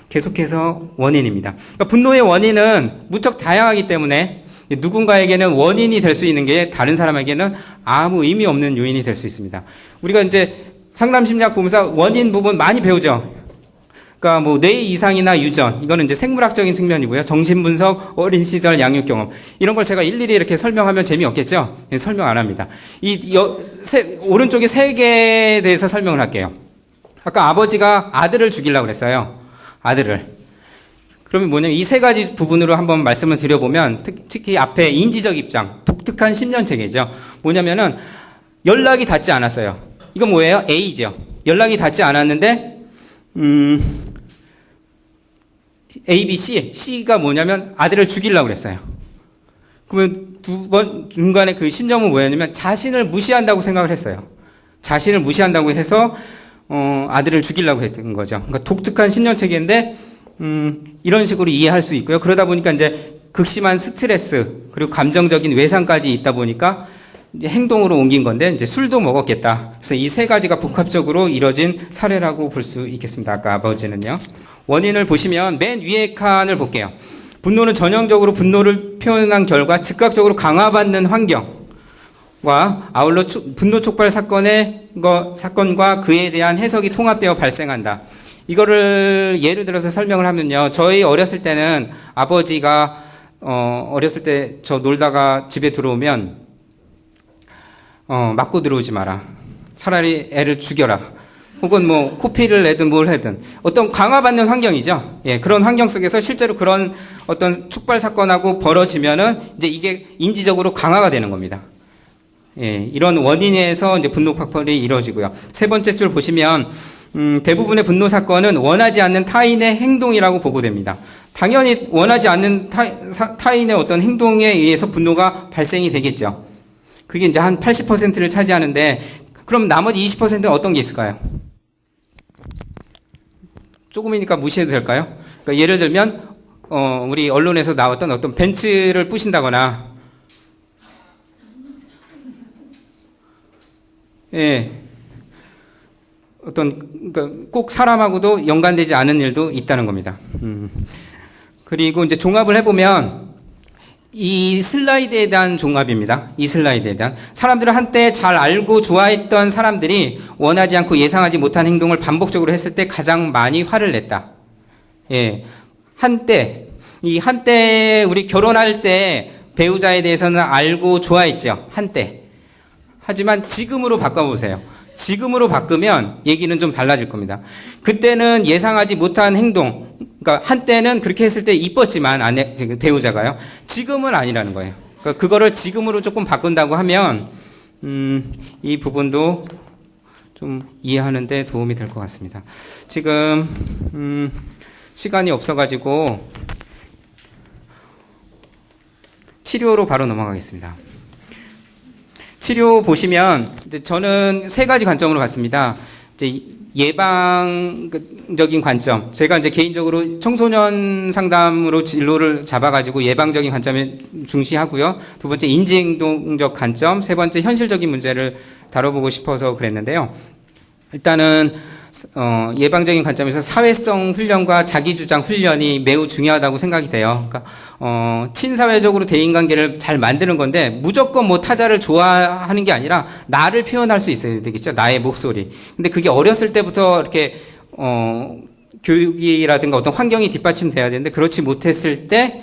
계속해서 원인입니다. 그러니까 분노의 원인은 무척 다양하기 때문에 누군가에게는 원인이 될 수 있는 게 다른 사람에게는 아무 의미 없는 요인이 될 수 있습니다. 우리가 이제 상담 심리학 보면서 원인 부분 많이 배우죠. 그러니까 뭐 뇌 이상이나 유전, 이거는 이제 생물학적인 측면이고요. 정신 분석, 어린 시절 양육 경험, 이런 걸 제가 일일이 이렇게 설명하면 재미없겠죠? 설명 안 합니다. 오른쪽에 3개에 대해서 설명을 할게요. 아까 아버지가 아들을 죽이려고 그랬어요. 아들을. 그러면 뭐냐면 이 3가지 부분으로 한번 말씀을 드려보면, 특히 앞에 인지적 입장, 독특한 10년 체계죠. 뭐냐면은 연락이 닿지 않았어요. 이건 뭐예요? A죠. 연락이 닿지 않았는데 A, B, C가 뭐냐면 아들을 죽이려고 그랬어요. 그러면 중간에 그 신념은 뭐였냐면 자신을 무시한다고 생각을 했어요. 자신을 무시한다고 해서 아들을 죽이려고 했던 거죠. 그러니까 독특한 신념 체계인데 이런 식으로 이해할 수 있고요. 그러다 보니까 이제 극심한 스트레스 그리고 감정적인 외상까지 있다 보니까 이제 행동으로 옮긴 건데 이제 술도 먹었겠다. 그래서 이 3가지가 복합적으로 이뤄진 사례라고 볼 수 있겠습니다. 아까 아버지는요. 원인을 보시면 맨 위에 칸을 볼게요. 분노는 전형적으로 분노를 표현한 결과 즉각적으로 강화받는 환경과 아울러 분노 촉발 사건과 그에 대한 해석이 통합되어 발생한다. 이거를 예를 들어서 설명을 하면요. 저희 어렸을 때는 아버지가 어렸을 때 저 놀다가 집에 들어오면 맞고 들어오지 마라. 차라리 애를 죽여라. 혹은 뭐 코피를 내든 뭘 하든 어떤 강화받는 환경이죠. 예, 그런 환경 속에서 실제로 그런 어떤 촉발 사건하고 벌어지면은 이제 이게 인지적으로 강화가 되는 겁니다. 예, 이런 원인에서 이제 분노 폭발이 이루어지고요. 3번째 줄 보시면 대부분의 분노 사건은 원하지 않는 타인의 행동이라고 보고됩니다. 당연히 원하지 않는 타인의 어떤 행동에 의해서 분노가 발생이 되겠죠. 그게 이제 한 80%를 차지하는데, 그럼 나머지 20%는 어떤 게 있을까요? 조금이니까 무시해도 될까요? 그러니까 예를 들면, 우리 언론에서 나왔던 어떤 벤츠를 부신다거나, 예. 그러니까 꼭 사람하고도 연관되지 않은 일도 있다는 겁니다. 그리고 이제 종합을 해보면, 이 슬라이드에 대한 종합입니다. 이 슬라이드에 대한. 사람들은 한때 잘 알고 좋아했던 사람들이 원하지 않고 예상하지 못한 행동을 반복적으로 했을 때 가장 많이 화를 냈다. 예. 한때 우리 결혼할 때 배우자에 대해서는 알고 좋아했죠. 한때. 하지만 지금으로 바꿔보세요. 지금으로 바꾸면 얘기는 좀 달라질 겁니다. 그때는 예상하지 못한 행동, 그러니까 한때는 그렇게 했을 때 이뻤지만 배우자가요. 지금은 아니라는 거예요. 그러니까 그거를 지금으로 조금 바꾼다고 하면 이 부분도 좀 이해하는 데 도움이 될 것 같습니다. 지금 시간이 없어가지고 치료로 바로 넘어가겠습니다. 치료 보시면 저는 3가지 관점으로 봤습니다. 이제 예방적인 관점. 제가 이제 개인적으로 청소년 상담으로 진로를 잡아가지고 예방적인 관점에 중시하고요. 2번째 인지행동적 관점. 3번째 현실적인 문제를 다뤄보고 싶어서 그랬는데요. 일단은 예방적인 관점에서 사회성 훈련과 자기주장 훈련이 매우 중요하다고 생각이 돼요. 그러니까 친사회적으로 대인관계를 잘 만드는 건데 무조건 뭐 타자를 좋아하는 게 아니라 나를 표현할 수 있어야 되겠죠. 나의 목소리. 근데 그게 어렸을 때부터 이렇게 교육이라든가 어떤 환경이 뒷받침돼야 되는데 그렇지 못했을 때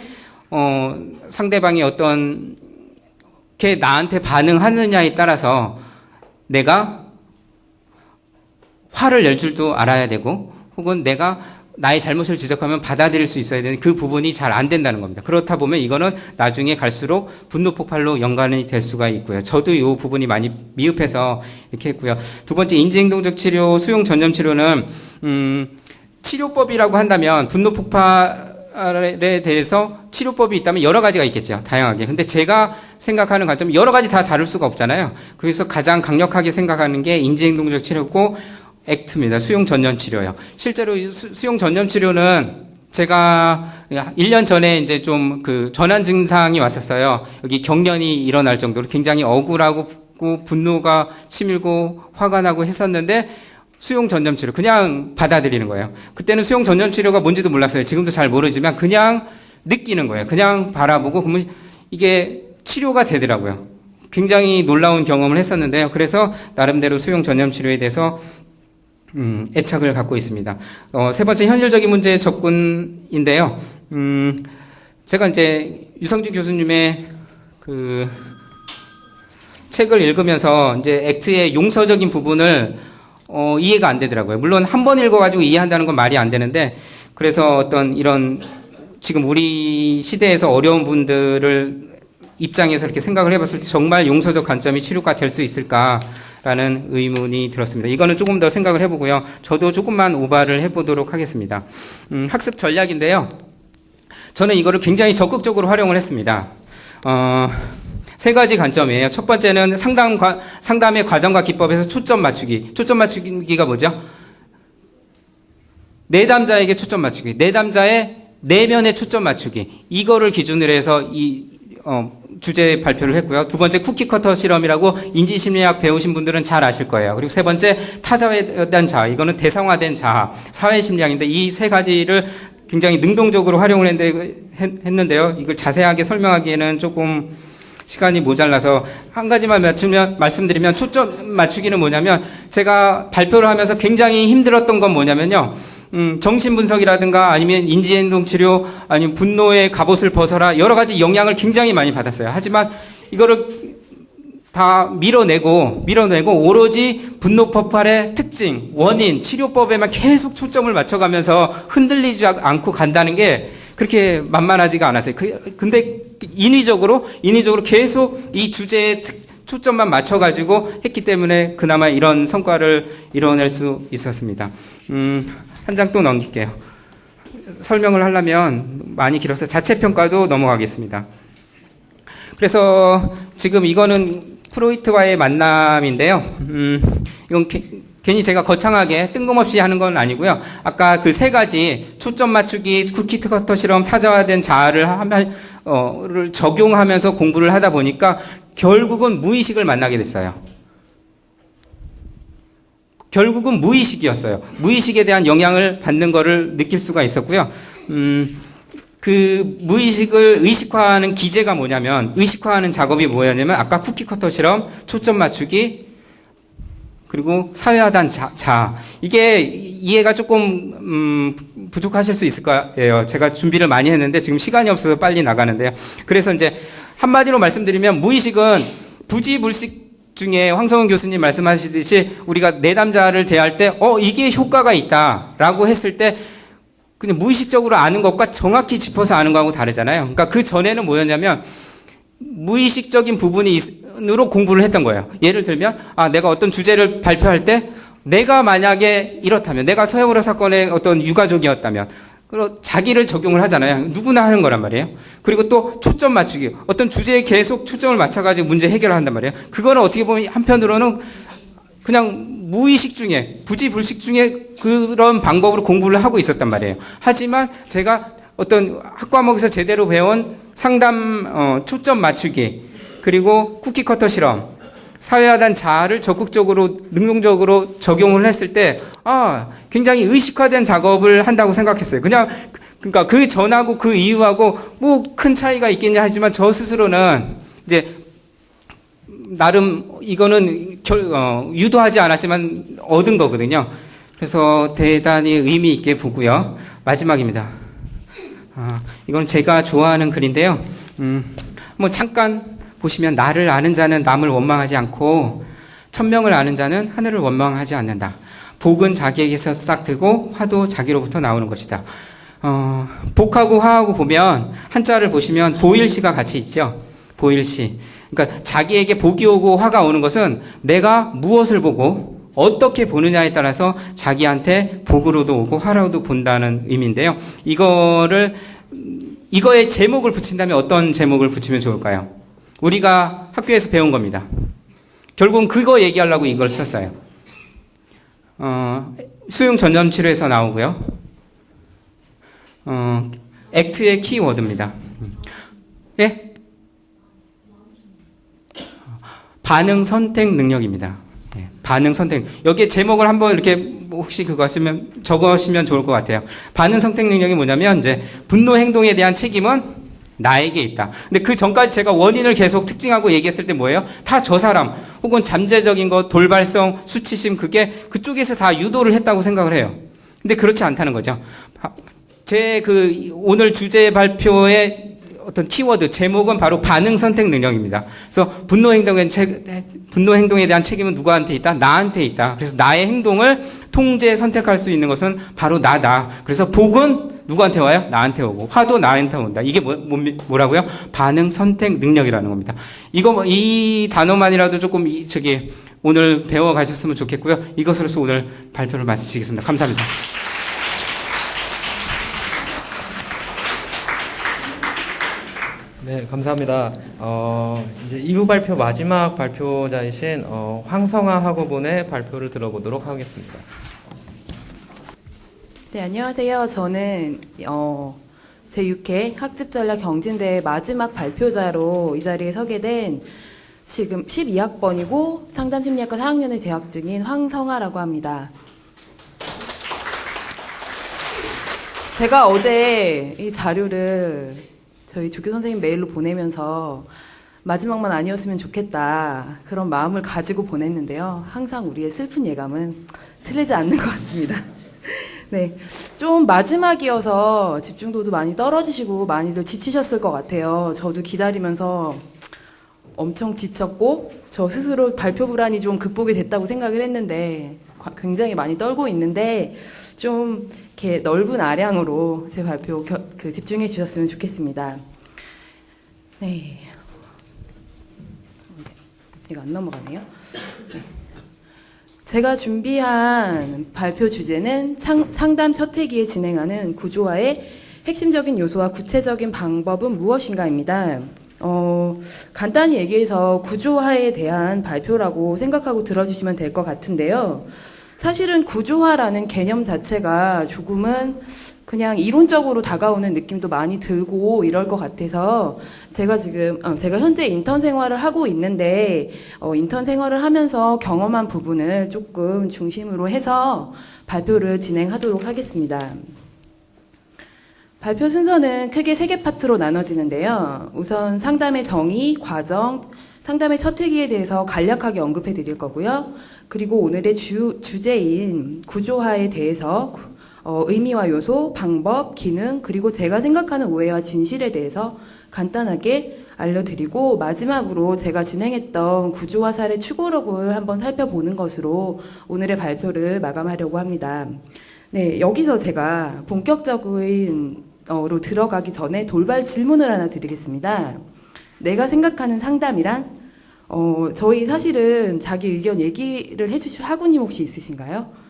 상대방이 어떤 게 나한테 반응하느냐에 따라서 내가 화를 낼 줄도 알아야 되고 혹은 내가 나의 잘못을 지적하면 받아들일 수 있어야 되는 그 부분이 잘 안 된다는 겁니다. 그렇다 보면 이거는 나중에 갈수록 분노 폭발로 연관이 될 수가 있고요. 저도 이 부분이 많이 미흡해서 이렇게 했고요. 2번째 인지행동적 치료, 수용 전념 치료는 치료법이라고 한다면 분노 폭발에 대해서 치료법이 있다면 여러 가지가 있겠죠. 다양하게. 근데 제가 생각하는 관점은 여러 가지 다 다룰 수가 없잖아요. 그래서 가장 강력하게 생각하는 게 인지행동적 치료고 액트입니다. 수용 전념 치료요. 실제로 수용 전념 치료는 제가 1년 전에 이제 좀 그 전환 증상이 왔었어요. 여기 경련이 일어날 정도로 굉장히 억울하고 분노가 치밀고 화가 나고 했었는데 수용 전념 치료 그냥 받아들이는 거예요. 그때는 수용 전념 치료가 뭔지도 몰랐어요. 지금도 잘 모르지만 그냥 느끼는 거예요. 그냥 바라보고 그러면 이게 치료가 되더라고요. 굉장히 놀라운 경험을 했었는데요. 그래서 나름대로 수용 전념 치료에 대해서 애착을 갖고 있습니다. 세 번째 현실적인 문제의 접근인데요. 제가 이제 유성준 교수님의 그 책을 읽으면서 이제 액트의 용서적인 부분을 이해가 안 되더라고요. 물론 한 번 읽어가지고 이해한다는 건 말이 안 되는데, 그래서 어떤 이런 지금 우리 시대에서 어려운 분들을 입장에서 이렇게 생각을 해봤을 때 정말 용서적 관점이 치료가 될 수 있을까라는 의문이 들었습니다. 이거는 조금 더 생각을 해보고요. 저도 조금만 오바를 해보도록 하겠습니다. 학습 전략인데요. 저는 이거를 굉장히 적극적으로 활용을 했습니다. 세 가지 관점이에요. 첫 번째는 상담의 과정과 기법에서 초점 맞추기. 초점 맞추기가 뭐죠? 내담자에게 초점 맞추기. 내담자의 내면에 초점 맞추기. 이거를 기준으로 해서 주제 발표를 했고요. 두 번째 쿠키커터 실험이라고 인지심리학 배우신 분들은 잘 아실 거예요. 그리고 세 번째 타자에 대한 자아. 이거는 대상화된 자아. 사회심리학인데 이 세 가지를 굉장히 능동적으로 활용을 했는데요. 이걸 자세하게 설명하기에는 조금 시간이 모자라서 한 가지만 말씀드리면, 초점 맞추기는 뭐냐면, 제가 발표를 하면서 굉장히 힘들었던 건 뭐냐면요. 정신분석이라든가 아니면 인지행동치료 아니면 분노의 갑옷을 벗어라, 여러 가지 영향을 굉장히 많이 받았어요. 하지만 이거를 다 밀어내고 오로지 분노 폭발의 특징, 원인, 치료법에만 계속 초점을 맞춰가면서 흔들리지 않고 간다는 게 그렇게 만만하지가 않았어요. 근데 인위적으로 계속 이 주제에 초점만 맞춰가지고 했기 때문에 그나마 이런 성과를 이뤄낼 수 있었습니다. 한 장 또 넘길게요. 설명을 하려면 많이 길어서 자체평가도 넘어가겠습니다. 그래서 지금 이거는 프로이트와의 만남인데요. 이건 괜히 제가 거창하게 뜬금없이 하는 건 아니고요. 아까 그 세 가지 초점 맞추기, 쿠키커터 실험, 타자화된 자아를 를 적용하면서 공부를 하다 보니까 결국은 무의식을 만나게 됐어요. 결국은 무의식이었어요. 무의식에 대한 영향을 받는 거를 느낄 수가 있었고요. 그 무의식을 의식화하는 기제가 뭐냐면, 의식화하는 작업이 뭐였냐면, 아까 쿠키커터 실험, 초점 맞추기, 그리고 사회화단 자아. 이게 이해가 조금 부족하실 수 있을 거예요. 제가 준비를 많이 했는데 지금 시간이 없어서 빨리 나가는데요. 그래서 이제 한마디로 말씀드리면, 무의식은 부지불식 중에 황성훈 교수님 말씀하시듯이 우리가 내담자를 대할 때 이게 효과가 있다라고 했을 때 그냥 무의식적으로 아는 것과 정확히 짚어서 아는 거하고 다르잖아요. 그러니까 그 전에는 뭐였냐면 무의식적인 부분으로 공부를 했던 거예요. 예를 들면 내가 어떤 주제를 발표할 때 내가 만약에 이렇다면, 내가 서해오라 사건의 어떤 유가족이었다면, 그리고 자기를 적용을 하잖아요. 누구나 하는 거란 말이에요. 그리고 또 초점 맞추기. 어떤 주제에 계속 초점을 맞춰가지고 문제 해결을 한단 말이에요. 그거는 어떻게 보면 한편으로는 그냥 무의식 중에, 부지불식 중에 그런 방법으로 공부를 하고 있었단 말이에요. 하지만 제가 어떤 학과목에서 제대로 배운 상담, 초점 맞추기, 그리고 쿠키커터 실험, 사회화단 자아를 적극적으로, 능동적으로 적용을 했을 때, 굉장히 의식화된 작업을 한다고 생각했어요. 그러니까 그 전하고 그 이후하고 뭐 큰 차이가 있겠냐 하지만 저 스스로는 이제 나름 이거는 유도하지 않았지만 얻은 거거든요. 그래서 대단히 의미 있게 보고요. 마지막입니다. 이건 제가 좋아하는 글인데요. 뭐 잠깐 보시면, 나를 아는 자는 남을 원망하지 않고 천명을 아는 자는 하늘을 원망하지 않는다. 복은 자기에게서 싹트고 화도 자기로부터 나오는 것이다. 복하고 화하고 보면 한자를 보시면 보일시가 같이 있죠. 보일시. 그러니까 자기에게 복이 오고 화가 오는 것은 내가 무엇을 보고 어떻게 보느냐에 따라서 자기한테 복으로도 오고 화로도 본다는 의미인데요. 이거에 제목을 붙인다면 어떤 제목을 붙이면 좋을까요? 우리가 학교에서 배운 겁니다. 결국은 그거 얘기하려고 이걸 썼어요. 수용 전염 치료에서 나오고요. 액트의 키워드입니다. 예? 반응 선택 능력입니다. 예, 반응 선택. 여기에 제목을 한번 이렇게 혹시 적으시면 좋을 것 같아요. 반응 선택 능력이 뭐냐면, 이제 분노 행동에 대한 책임은 나에게 있다. 근데 그 전까지 제가 원인을 계속 특징하고 얘기했을 때 뭐예요? 다 저 사람 혹은 잠재적인 것, 돌발성, 수치심 그게 그쪽에서 다 유도를 했다고 생각을 해요. 근데 그렇지 않다는 거죠. 제 오늘 주제 발표의 어떤 키워드 제목은 바로 반응 선택 능력입니다. 그래서 분노 행동에 대한 책임은 누구한테 있다? 나한테 있다. 그래서 나의 행동을 통제 선택할 수 있는 것은 바로 나다. 그래서 복은 누구한테 와요? 나한테 오고 화도 나한테 온다. 이게 뭐라고요? 반응 선택 능력이라는 겁니다. 이 단어만이라도 조금 오늘 배워 가셨으면 좋겠고요. 이것으로서 오늘 발표를 마치겠습니다. 감사합니다. 네, 감사합니다. 이제 2부 발표 마지막 발표자이신 황성아 학우분의 발표를 들어보도록 하겠습니다. 네, 안녕하세요. 저는 제6회 학습전략 경진대회 마지막 발표자로 이 자리에 서게 된 지금 12학번이고 상담심리학과 4학년에 재학 중인 황성아라고 합니다. 제가 어제 이 자료를 저희 조교 선생님 메일로 보내면서 마지막만 아니었으면 좋겠다 그런 마음을 가지고 보냈는데요. 항상 우리의 슬픈 예감은 틀리지 않는 것 같습니다. 네, 좀 마지막이어서 집중도도 많이 떨어지시고 많이들 지치셨을 것 같아요. 저도 기다리면서 엄청 지쳤고 저 스스로 발표 불안이 좀 극복이 됐다고 생각을 했는데 굉장히 많이 떨고 있는데 좀 이렇게 넓은 아량으로 제 발표 집중해 주셨으면 좋겠습니다. 네, 이거 안 넘어가네요. 네. 제가 준비한 발표 주제는 상담 첫 회기에 진행하는 구조화의 핵심적인 요소와 구체적인 방법은 무엇인가입니다. 간단히 얘기해서 구조화에 대한 발표라고 생각하고 들어주시면 될 것 같은데요. 사실은 구조화라는 개념 자체가 조금은 그냥 이론적으로 다가오는 느낌도 많이 들고 이럴 것 같아서 제가 현재 인턴 생활을 하고 있는데 인턴 생활을 하면서 경험한 부분을 조금 중심으로 해서 발표를 진행하도록 하겠습니다. 발표 순서는 크게 3개 파트로 나눠지는데요. 우선 상담의 정의, 과정, 상담의 첫 회기에 대해서 간략하게 언급해 드릴 거고요. 그리고 오늘의 주제인 구조화에 대해서 의미와 요소, 방법, 기능, 그리고 제가 생각하는 오해와 진실에 대해서 간단하게 알려드리고 마지막으로 제가 진행했던 구조화 사례 추고록을 한번 살펴보는 것으로 오늘의 발표를 마감하려고 합니다. 네, 여기서 제가 본격적으로 들어가기 전에 돌발 질문을 하나 드리겠습니다. 내가 생각하는 상담이란? 저희 사실은 자기 의견 얘기를 해주실 학우님 혹시 있으신가요?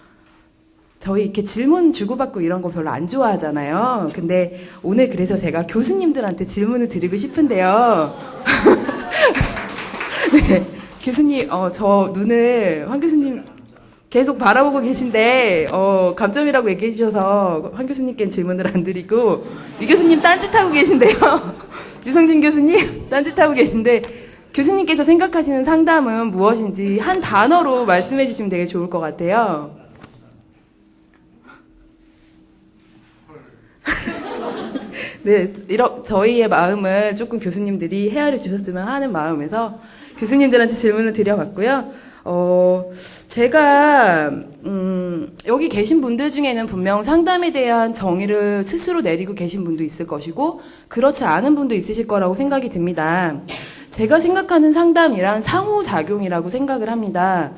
저희 이렇게 질문 주고받고 이런 거 별로 안 좋아하잖아요. 근데 오늘 그래서 제가 교수님들한테 질문을 드리고 싶은데요. 네, 교수님, 저 눈을 황 교수님 계속 바라보고 계신데 감점이라고 얘기해 주셔서 황 교수님께는 질문을 안 드리고 이 교수님 딴짓하고 계신데요. 유성진 교수님 딴짓하고 계신데 교수님께서 생각하시는 상담은 무엇인지 한 단어로 말씀해 주시면 되게 좋을 것 같아요. 네, 저희의 마음을 조금 교수님들이 헤아려 주셨으면 하는 마음에서 교수님들한테 질문을 드려봤고요. 제가 여기 계신 분들 중에는 분명 상담에 대한 정의를 스스로 내리고 계신 분도 있을 것이고 그렇지 않은 분도 있으실 거라고 생각이 듭니다. 제가 생각하는 상담이란 상호작용이라고 생각을 합니다.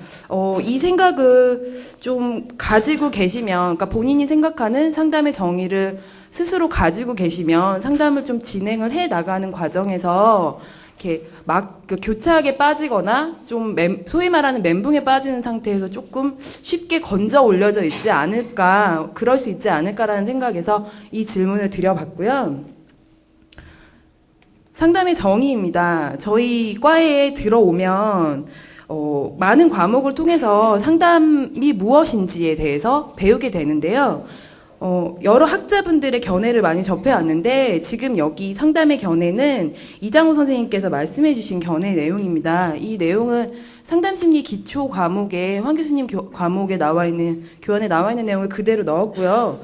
이 생각을 좀 가지고 계시면, 그러니까 본인이 생각하는 상담의 정의를 스스로 가지고 계시면 상담을 좀 진행을 해 나가는 과정에서 이렇게 막 교차하게 빠지거나 좀 소위 말하는 멘붕에 빠지는 상태에서 조금 쉽게 건져 올려져 있지 않을까, 그럴 수 있지 않을까라는 생각에서 이 질문을 드려봤고요. 상담의 정의입니다. 저희 과에 들어오면 많은 과목을 통해서 상담이 무엇인지에 대해서 배우게 되는데요. 여러 학자분들의 견해를 많이 접해왔는데 지금 여기 상담의 견해는 이장호 선생님께서 말씀해 주신 견해 내용입니다. 이 내용은 상담심리 기초 과목에 황 교수님 과목에 나와 있는 교환에 나와 있는 내용을 그대로 넣었고요.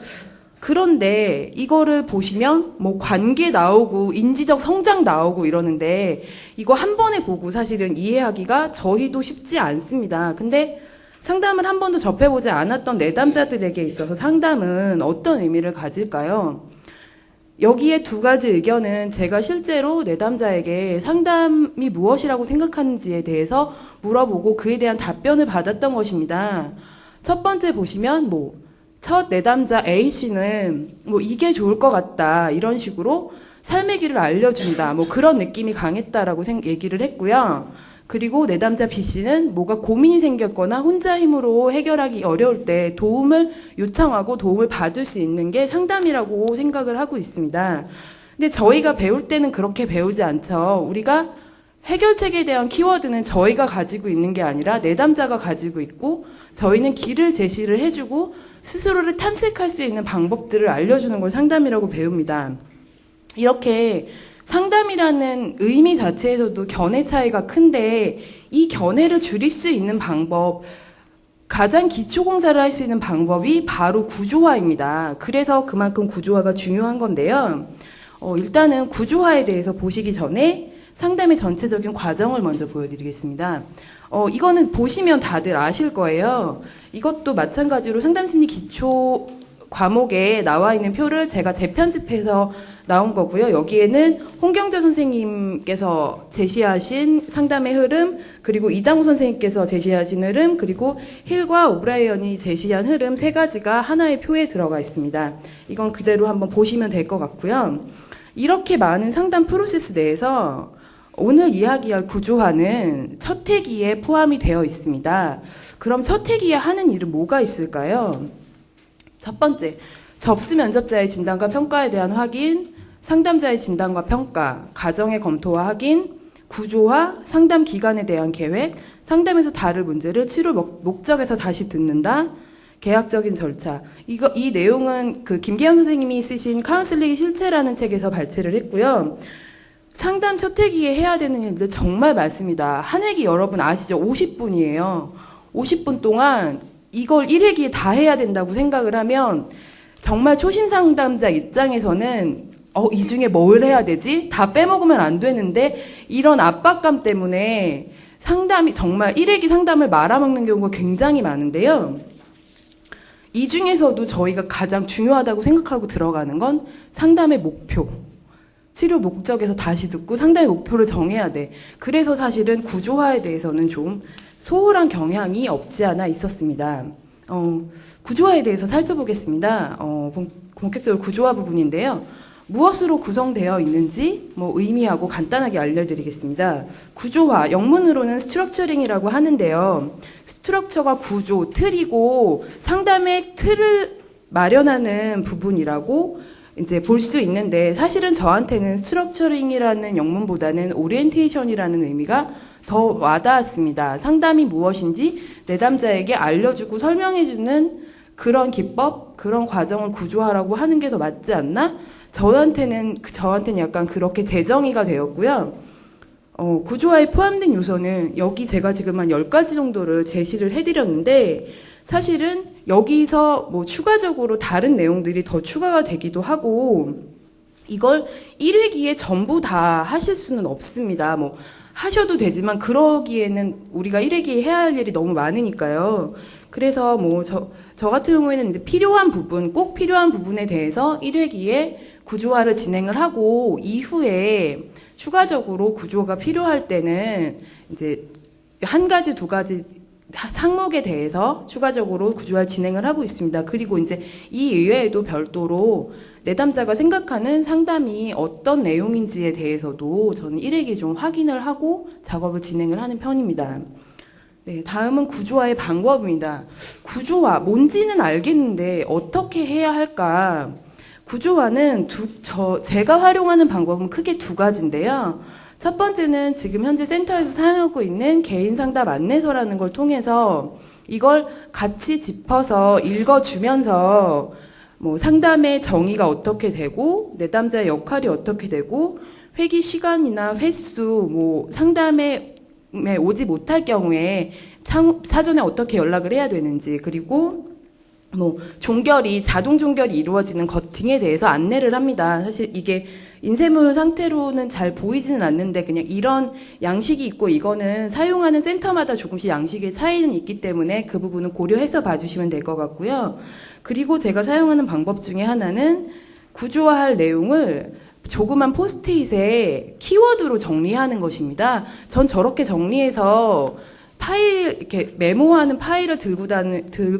그런데 이거를 보시면 뭐 관계 나오고 인지적 성장 나오고 이러는데 이거 한 번에 보고 사실은 이해하기가 저희도 쉽지 않습니다. 근데 상담을 한 번도 접해보지 않았던 내담자들에게 있어서 상담은 어떤 의미를 가질까요? 여기에 두 가지 의견은 제가 실제로 내담자에게 상담이 무엇이라고 생각하는지에 대해서 물어보고 그에 대한 답변을 받았던 것입니다. 첫 번째 보시면 첫 내담자 A씨는 이게 좋을 것 같다 이런 식으로 삶의 길을 알려준다 그런 느낌이 강했다라고 얘기를 했고요. 그리고 내담자 B씨는 뭐가 고민이 생겼거나 혼자 힘으로 해결하기 어려울 때 도움을 요청하고 도움을 받을 수 있는 게 상담이라고 생각을 하고 있습니다. 근데 저희가 배울 때는 그렇게 배우지 않죠. 우리가 해결책에 대한 키워드는 저희가 가지고 있는 게 아니라 내담자가 가지고 있고 저희는 길을 제시를 해주고 스스로를 탐색할 수 있는 방법들을 알려주는 걸 상담이라고 배웁니다. 이렇게 상담이라는 의미 자체에서도 견해 차이가 큰데 이 견해를 줄일 수 있는 방법, 가장 기초공사를 할 수 있는 방법이 바로 구조화입니다. 그래서 그만큼 구조화가 중요한 건데요. 일단은 구조화에 대해서 보시기 전에 상담의 전체적인 과정을 먼저 보여드리겠습니다. 이거는 보시면 다들 아실 거예요. 이것도 마찬가지로 상담심리 기초 과목에 나와 있는 표를 제가 재편집해서 나온 거고요. 여기에는 홍경재 선생님께서 제시하신 상담의 흐름, 그리고 이장우 선생님께서 제시하신 흐름, 그리고 힐과 오브라이언이 제시한 흐름 세 가지가 하나의 표에 들어가 있습니다. 이건 그대로 한번 보시면 될 것 같고요. 이렇게 많은 상담 프로세스 내에서 오늘 이야기할 구조화는 첫 회기에 포함이 되어 있습니다. 그럼 첫 회기에 하는 일은 뭐가 있을까요? 첫 번째, 접수 면접자의 진단과 평가에 대한 확인, 상담자의 진단과 평가, 가정의 검토와 확인, 구조화, 상담 기간에 대한 계획, 상담에서 다룰 문제를 치료 목적에서 다시 듣는다, 계약적인 절차. 이 내용은 김기현 선생님이 쓰신 카운슬링의 실체라는 책에서 발췌를 했고요. 상담 첫 회기에 해야 되는 일들 정말 많습니다. 한 회기 여러분 아시죠? 50분이에요. 50분 동안 이걸 1회기에 다 해야 된다고 생각을 하면 정말 초심 상담자 입장에서는 이 중에 뭘 해야 되지? 다 빼먹으면 안 되는데 이런 압박감 때문에 상담이 정말 1회기 상담을 말아먹는 경우가 굉장히 많은데요. 이 중에서도 저희가 가장 중요하다고 생각하고 들어가는 건 상담의 목표. 치료 목적에서 다시 듣고 상담의 목표를 정해야 돼. 그래서 사실은 구조화에 대해서는 좀 소홀한 경향이 없지 않아 있었습니다. 구조화에 대해서 살펴보겠습니다. 본격적으로 구조화 부분인데요. 무엇으로 구성되어 있는지 의미하고 간단하게 알려드리겠습니다. 구조화, 영문으로는 스트럭처링이라고 하는데요. 스트럭처가 구조, 틀이고 상담의 틀을 마련하는 부분이라고 이제 볼 수 있는데 사실은 저한테는 스트럭처링이라는 영문보다는 오리엔테이션이라는 의미가 더 와닿았습니다. 상담이 무엇인지 내담자에게 알려주고 설명해주는 그런 기법, 그런 과정을 구조화라고 하는 게 더 맞지 않나? 저한테는 약간 그렇게 재정의가 되었고요. 구조화에 포함된 요소는 여기 제가 지금 한 10가지 정도를 제시를 해드렸는데 사실은 여기서 추가적으로 다른 내용들이 더 추가가 되기도 하고 이걸 1회기에 전부 다 하실 수는 없습니다. 하셔도 되지만 그러기에는 우리가 1회기에 해야 할 일이 너무 많으니까요. 그래서 저 같은 경우에는 이제 필요한 부분, 꼭 필요한 부분에 대해서 1회기에 구조화를 진행을 하고 이후에 추가적으로 구조가 필요할 때는 이제 한 가지, 두 가지 항목에 대해서 추가적으로 구조화를 진행을 하고 있습니다. 그리고 이제 이 이외에도 별도로 내담자가 생각하는 상담이 어떤 내용인지에 대해서도 저는 1회기 좀 확인을 하고 작업을 진행을 하는 편입니다. 네, 다음은 구조화의 방법입니다. 구조화, 뭔지는 알겠는데 어떻게 해야 할까? 구조화는 제가 활용하는 방법은 크게 두 가지인데요. 첫 번째는 지금 현재 센터에서 사용하고 있는 개인 상담 안내서라는 걸 통해서 이걸 같이 짚어서 읽어주면서 상담의 정의가 어떻게 되고 내담자의 역할이 어떻게 되고 회기 시간이나 횟수 상담에 오지 못할 경우에 사전에 어떻게 연락을 해야 되는지 그리고 뭐 종결이 자동 종결이 이루어지는 것 등에 대해서 안내를 합니다. 사실 이게 인쇄물 상태로는 잘 보이지는 않는데 그냥 이런 양식이 있고 이거는 사용하는 센터마다 조금씩 양식의 차이는 있기 때문에 그 부분은 고려해서 봐주시면 될 것 같고요. 그리고 제가 사용하는 방법 중에 하나는 구조화할 내용을 조그만 포스트잇에 키워드로 정리하는 것입니다. 전 저렇게 정리해서 파일, 이렇게 메모하는 파일을 들고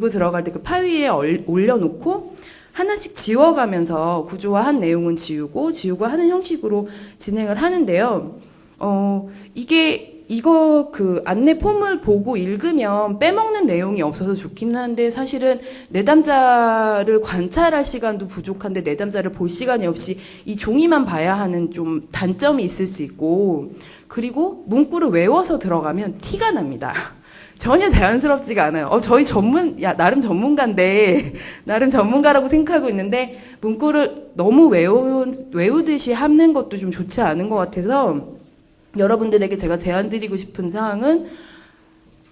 들어갈 때 그 파일 위에 올려놓고 하나씩 지워가면서 구조화한 내용은 지우고 하는 형식으로 진행을 하는데요. 이거 그 안내 폼을 보고 읽으면 빼먹는 내용이 없어서 좋긴 한데 사실은 내담자를 관찰할 시간도 부족한데 내담자를 볼 시간이 없이 이 종이만 봐야 하는 좀 단점이 있을 수 있고 그리고 문구를 외워서 들어가면 티가 납니다. 전혀 자연스럽지가 않아요. 저희 나름 전문가인데, 나름 전문가라고 생각하고 있는데, 문구를 너무 외우듯이 하는 것도 좀 좋지 않은 것 같아서, 여러분들에게 제가 제안드리고 싶은 사항은,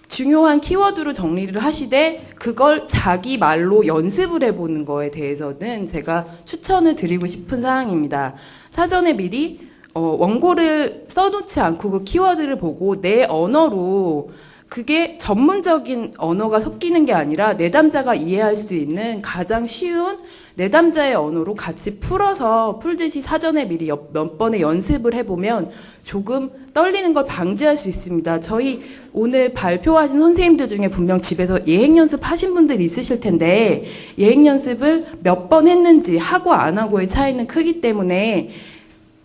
중요한 키워드로 정리를 하시되, 그걸 자기 말로 연습을 해보는 거에 대해서는 제가 추천을 드리고 싶은 사항입니다. 사전에 미리, 원고를 써놓지 않고 그 키워드를 보고 내 언어로 그게 전문적인 언어가 섞이는 게 아니라 내담자가 이해할 수 있는 가장 쉬운 내담자의 언어로 같이 풀듯이 사전에 미리 몇 번의 연습을 해보면 조금 떨리는 걸 방지할 수 있습니다. 저희 오늘 발표하신 선생님들 중에 분명 집에서 예행 연습하신 분들이 있으실 텐데 예행 연습을 몇 번 했는지 하고 안 하고의 차이는 크기 때문에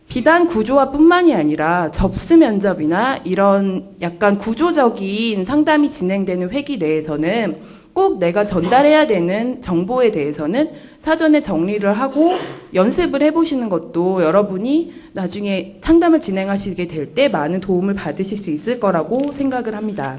비단 구조화뿐만이 아니라 접수 면접이나 이런 약간 구조적인 상담이 진행되는 회기 내에서는 꼭 내가 전달해야 되는 정보에 대해서는 사전에 정리를 하고 연습을 해보시는 것도 여러분이 나중에 상담을 진행하시게 될 때 많은 도움을 받으실 수 있을 거라고 생각을 합니다.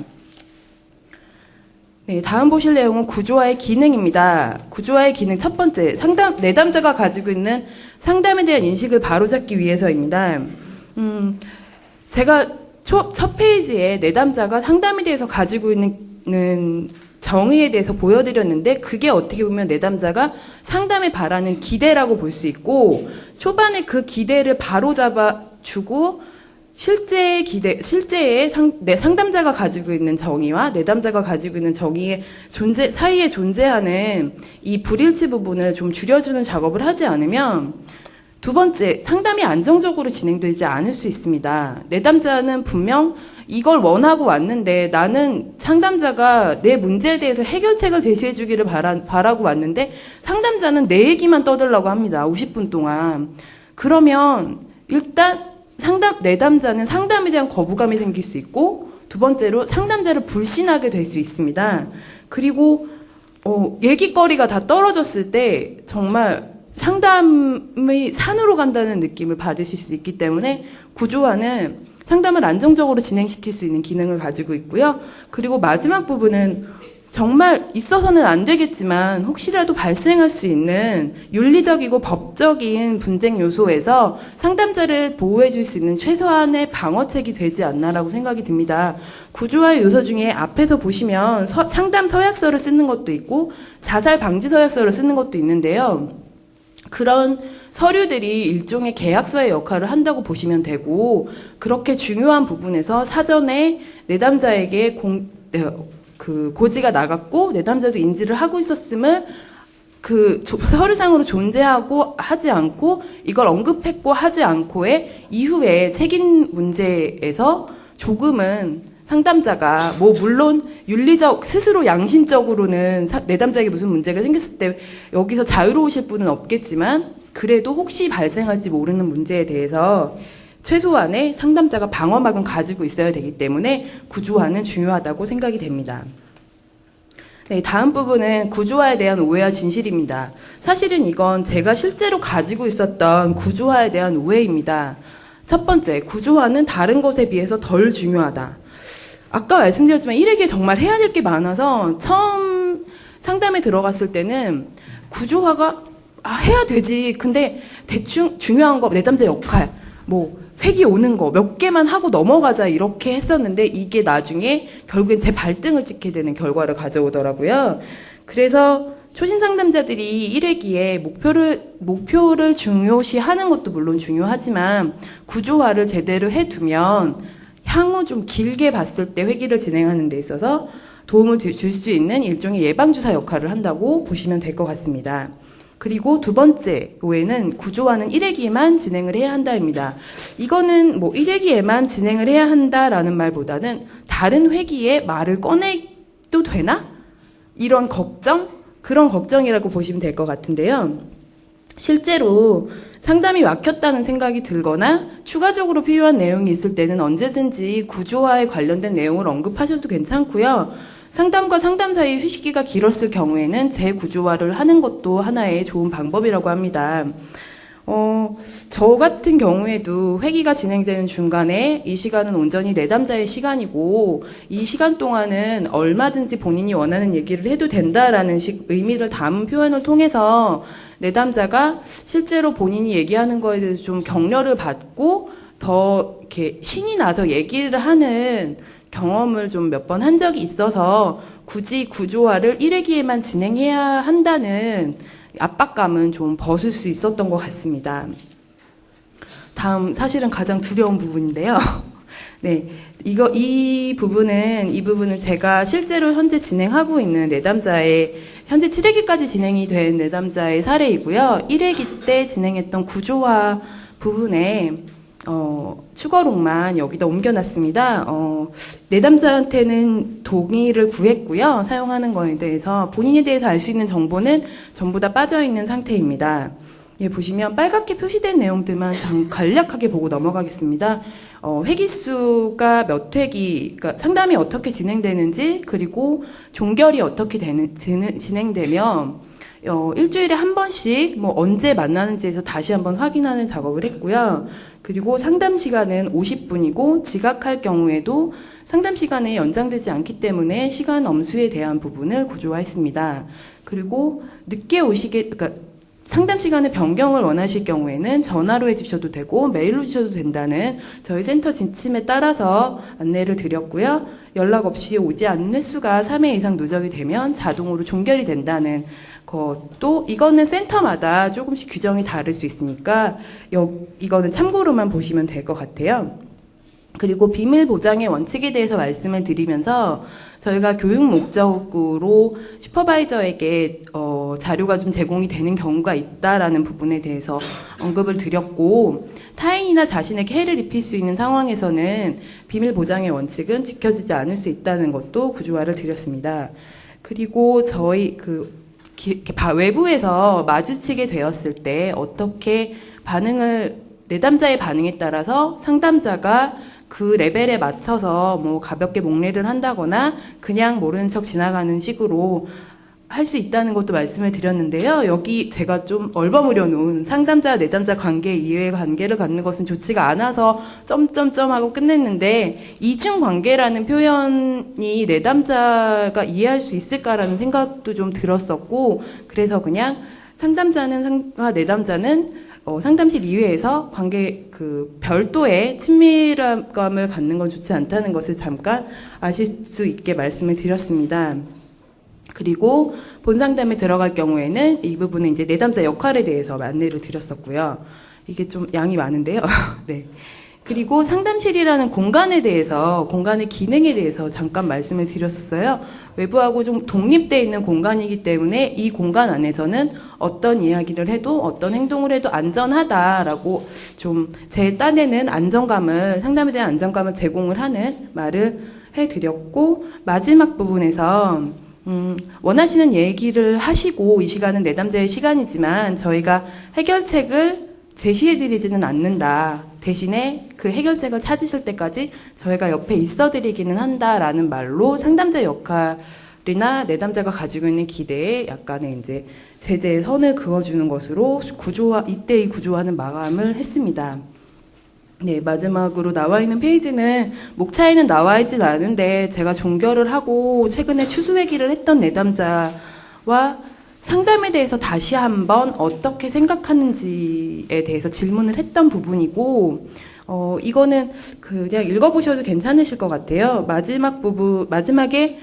네, 다음 보실 내용은 구조화의 기능입니다. 구조화의 기능 첫 번째, 내담자가 가지고 있는 상담에 대한 인식을 바로잡기 위해서입니다. 제가 첫 페이지에 내담자가 상담에 대해서 가지고 있는 정의에 대해서 보여드렸는데 그게 어떻게 보면 내담자가 상담에 바라는 기대라고 볼 수 있고 초반에 그 기대를 바로잡아주고 실제의 상담자가 가지고 있는 정의와 내담자가 가지고 있는 정의의 사이에 존재하는 이 불일치 부분을 좀 줄여주는 작업을 하지 않으면 두 번째, 상담이 안정적으로 진행되지 않을 수 있습니다. 내담자는 분명 이걸 원하고 왔는데 나는 상담자가 내 문제에 대해서 해결책을 제시해 주기를 바라고 왔는데 상담자는 내 얘기만 떠들라고 합니다. 50분 동안. 그러면 일단 내담자는 상담에 대한 거부감이 생길 수 있고 두 번째로 상담자를 불신하게 될 수 있습니다. 그리고 얘기거리가 다 떨어졌을 때 정말 상담이 산으로 간다는 느낌을 받으실 수 있기 때문에 구조화는 상담을 안정적으로 진행시킬 수 있는 기능을 가지고 있고요. 그리고 마지막 부분은 정말 있어서는 안 되겠지만 혹시라도 발생할 수 있는 윤리적이고 법적인 분쟁 요소에서 상담자를 보호해 줄 수 있는 최소한의 방어책이 되지 않나라고 생각이 듭니다. 구조화의 요소 중에 앞에서 보시면 상담 서약서를 쓰는 것도 있고 자살 방지 서약서를 쓰는 것도 있는데요. 그런 서류들이 일종의 계약서의 역할을 한다고 보시면 되고 그렇게 중요한 부분에서 사전에 내담자에게 고지가 나갔고 내담자도 인지를 하고 있었음을 서류상으로 존재하고 하지 않고 이걸 언급했고 하지 않고의 이후에 책임 문제에서 조금은 상담자가 물론 스스로 양심적으로는 내담자에게 무슨 문제가 생겼을 때 여기서 자유로우실 분은 없겠지만 그래도 혹시 발생할지 모르는 문제에 대해서 최소한의 상담자가 방어막은 가지고 있어야 되기 때문에 구조화는 중요하다고 생각이 됩니다. 네, 다음 부분은 구조화에 대한 오해와 진실입니다. 사실은 이건 제가 실제로 가지고 있었던 구조화에 대한 오해입니다. 첫 번째, 구조화는 다른 것에 비해서 덜 중요하다. 아까 말씀드렸지만 일에게 정말 해야 될 게 많아서 처음 상담에 들어갔을 때는 구조화가 해야 되지. 근데 대충 중요한 거 내담자 역할 회기 오는 거 몇 개만 하고 넘어가자 이렇게 했었는데 이게 나중에 결국엔 제 발등을 찍게 되는 결과를 가져오더라고요. 그래서 초심 상담자들이 1회기에 목표를 중요시하는 것도 물론 중요하지만 구조화를 제대로 해두면 향후 좀 길게 봤을 때 회기를 진행하는 데 있어서 도움을 줄 수 있는 일종의 예방주사 역할을 한다고 보시면 될 것 같습니다. 그리고 두 번째 오해는 구조화는 1회기에만 진행을 해야 한다입니다. 이거는 뭐 1회기에만 진행을 해야 한다라는 말보다는 다른 회기에 말을 꺼내도 되나? 이런 걱정? 그런 걱정이라고 보시면 될 것 같은데요. 실제로 상담이 막혔다는 생각이 들거나 추가적으로 필요한 내용이 있을 때는 언제든지 구조화에 관련된 내용을 언급하셔도 괜찮고요. 상담과 상담 사이 휴식기가 길었을 경우에는 재구조화를 하는 것도 하나의 좋은 방법이라고 합니다. 저 같은 경우에도 회기가 진행되는 중간에 이 시간은 온전히 내담자의 시간이고 이 시간 동안은 얼마든지 본인이 원하는 얘기를 해도 된다라는 의미를 담은 표현을 통해서 내담자가 실제로 본인이 얘기하는 거에 대해서 좀 격려를 받고 더 이렇게 신이 나서 얘기를 하는 경험을 좀 몇 번 한 적이 있어서 굳이 구조화를 1회기에만 진행해야 한다는 압박감은 좀 벗을 수 있었던 것 같습니다. 다음 사실은 가장 두려운 부분인데요. 네, 이 부분은 제가 실제로 현재 진행하고 있는 내담자의 현재 7회기까지 진행이 된 내담자의 사례이고요. 1회기 때 진행했던 구조화 부분에 추가록만 여기다 옮겨놨습니다. 내담자한테는 동의를 구했고요. 사용하는 거에 대해서 본인에 대해서 알 수 있는 정보는 전부 다 빠져있는 상태입니다. 예, 보시면 빨갛게 표시된 내용들만 간략하게 보고 넘어가겠습니다. 회기수가 몇 회기, 그러니까 상담이 어떻게 진행되는지, 그리고 종결이 어떻게 진행되면 일주일에 한 번씩 뭐 언제 만나는지에서 다시 한번 확인하는 작업을 했고요. 그리고 상담 시간은 50분이고 지각할 경우에도 상담 시간이 연장되지 않기 때문에 시간 엄수에 대한 부분을 구조화했습니다. 그리고 늦게 그러니까 상담 시간의 변경을 원하실 경우에는 전화로 해주셔도 되고 메일로 주셔도 된다는 저희 센터 지침에 따라서 안내를 드렸고요. 연락 없이 오지 않는 횟수가 3회 이상 누적이 되면 자동으로 종결이 된다는 것도 이거는 센터마다 조금씩 규정이 다를 수 있으니까 이거는 참고로만 보시면 될 것 같아요. 그리고 비밀 보장의 원칙에 대해서 말씀을 드리면서 저희가 교육 목적으로 슈퍼바이저에게 자료가 좀 제공이 되는 경우가 있다라는 부분에 대해서 언급을 드렸고 타인이나 자신에게 해를 입힐 수 있는 상황에서는 비밀 보장의 원칙은 지켜지지 않을 수 있다는 것도 구조화를 드렸습니다. 그리고 저희 외부에서 마주치게 되었을 때 어떻게 내담자의 반응에 따라서 상담자가 그 레벨에 맞춰서 뭐 가볍게 목례를 한다거나 그냥 모르는 척 지나가는 식으로 할 수 있다는 것도 말씀을 드렸는데요. 여기 제가 좀 얼버무려 놓은 상담자 내담자 관계 이외의 관계를 갖는 것은 좋지가 않아서 점점점 하고 끝냈는데 이중 관계라는 표현이 내담자가 이해할 수 있을까라는 생각도 좀 들었었고 그래서 그냥 상담자와 내담자는 상담실 이외에서 별도의 친밀감을 갖는 건 좋지 않다는 것을 잠깐 아실 수 있게 말씀을 드렸습니다. 그리고 본상담에 들어갈 경우에는 이 부분은 이제 내담자 역할에 대해서 안내를 드렸었고요. 이게 좀 양이 많은데요. 네. 그리고 상담실이라는 공간의 기능에 대해서 잠깐 말씀을 드렸었어요. 외부하고 좀 독립되어 있는 공간이기 때문에 이 공간 안에서는 어떤 이야기를 해도 어떤 행동을 해도 안전하다라고 좀 제 딴에는 상담에 대한 안정감을 제공을 하는 말을 해드렸고 마지막 부분에서 원하시는 얘기를 하시고 이 시간은 내담자의 시간이지만 저희가 해결책을 제시해드리지는 않는다. 대신에 그 해결책을 찾으실 때까지 저희가 옆에 있어드리기는 한다라는 말로 상담자 역할이나 내담자가 가지고 있는 기대에 약간의 이제 제재의 선을 그어주는 것으로 이때의 구조화는 마감을 했습니다. 네, 마지막으로 나와 있는 페이지는 목차에는 나와 있진 않은데 제가 종결을 하고 최근에 추수회기를 했던 내담자와 상담에 대해서 다시 한번 어떻게 생각하는지에 대해서 질문을 했던 부분이고 이거는 그냥 읽어보셔도 괜찮으실 것 같아요. 마지막에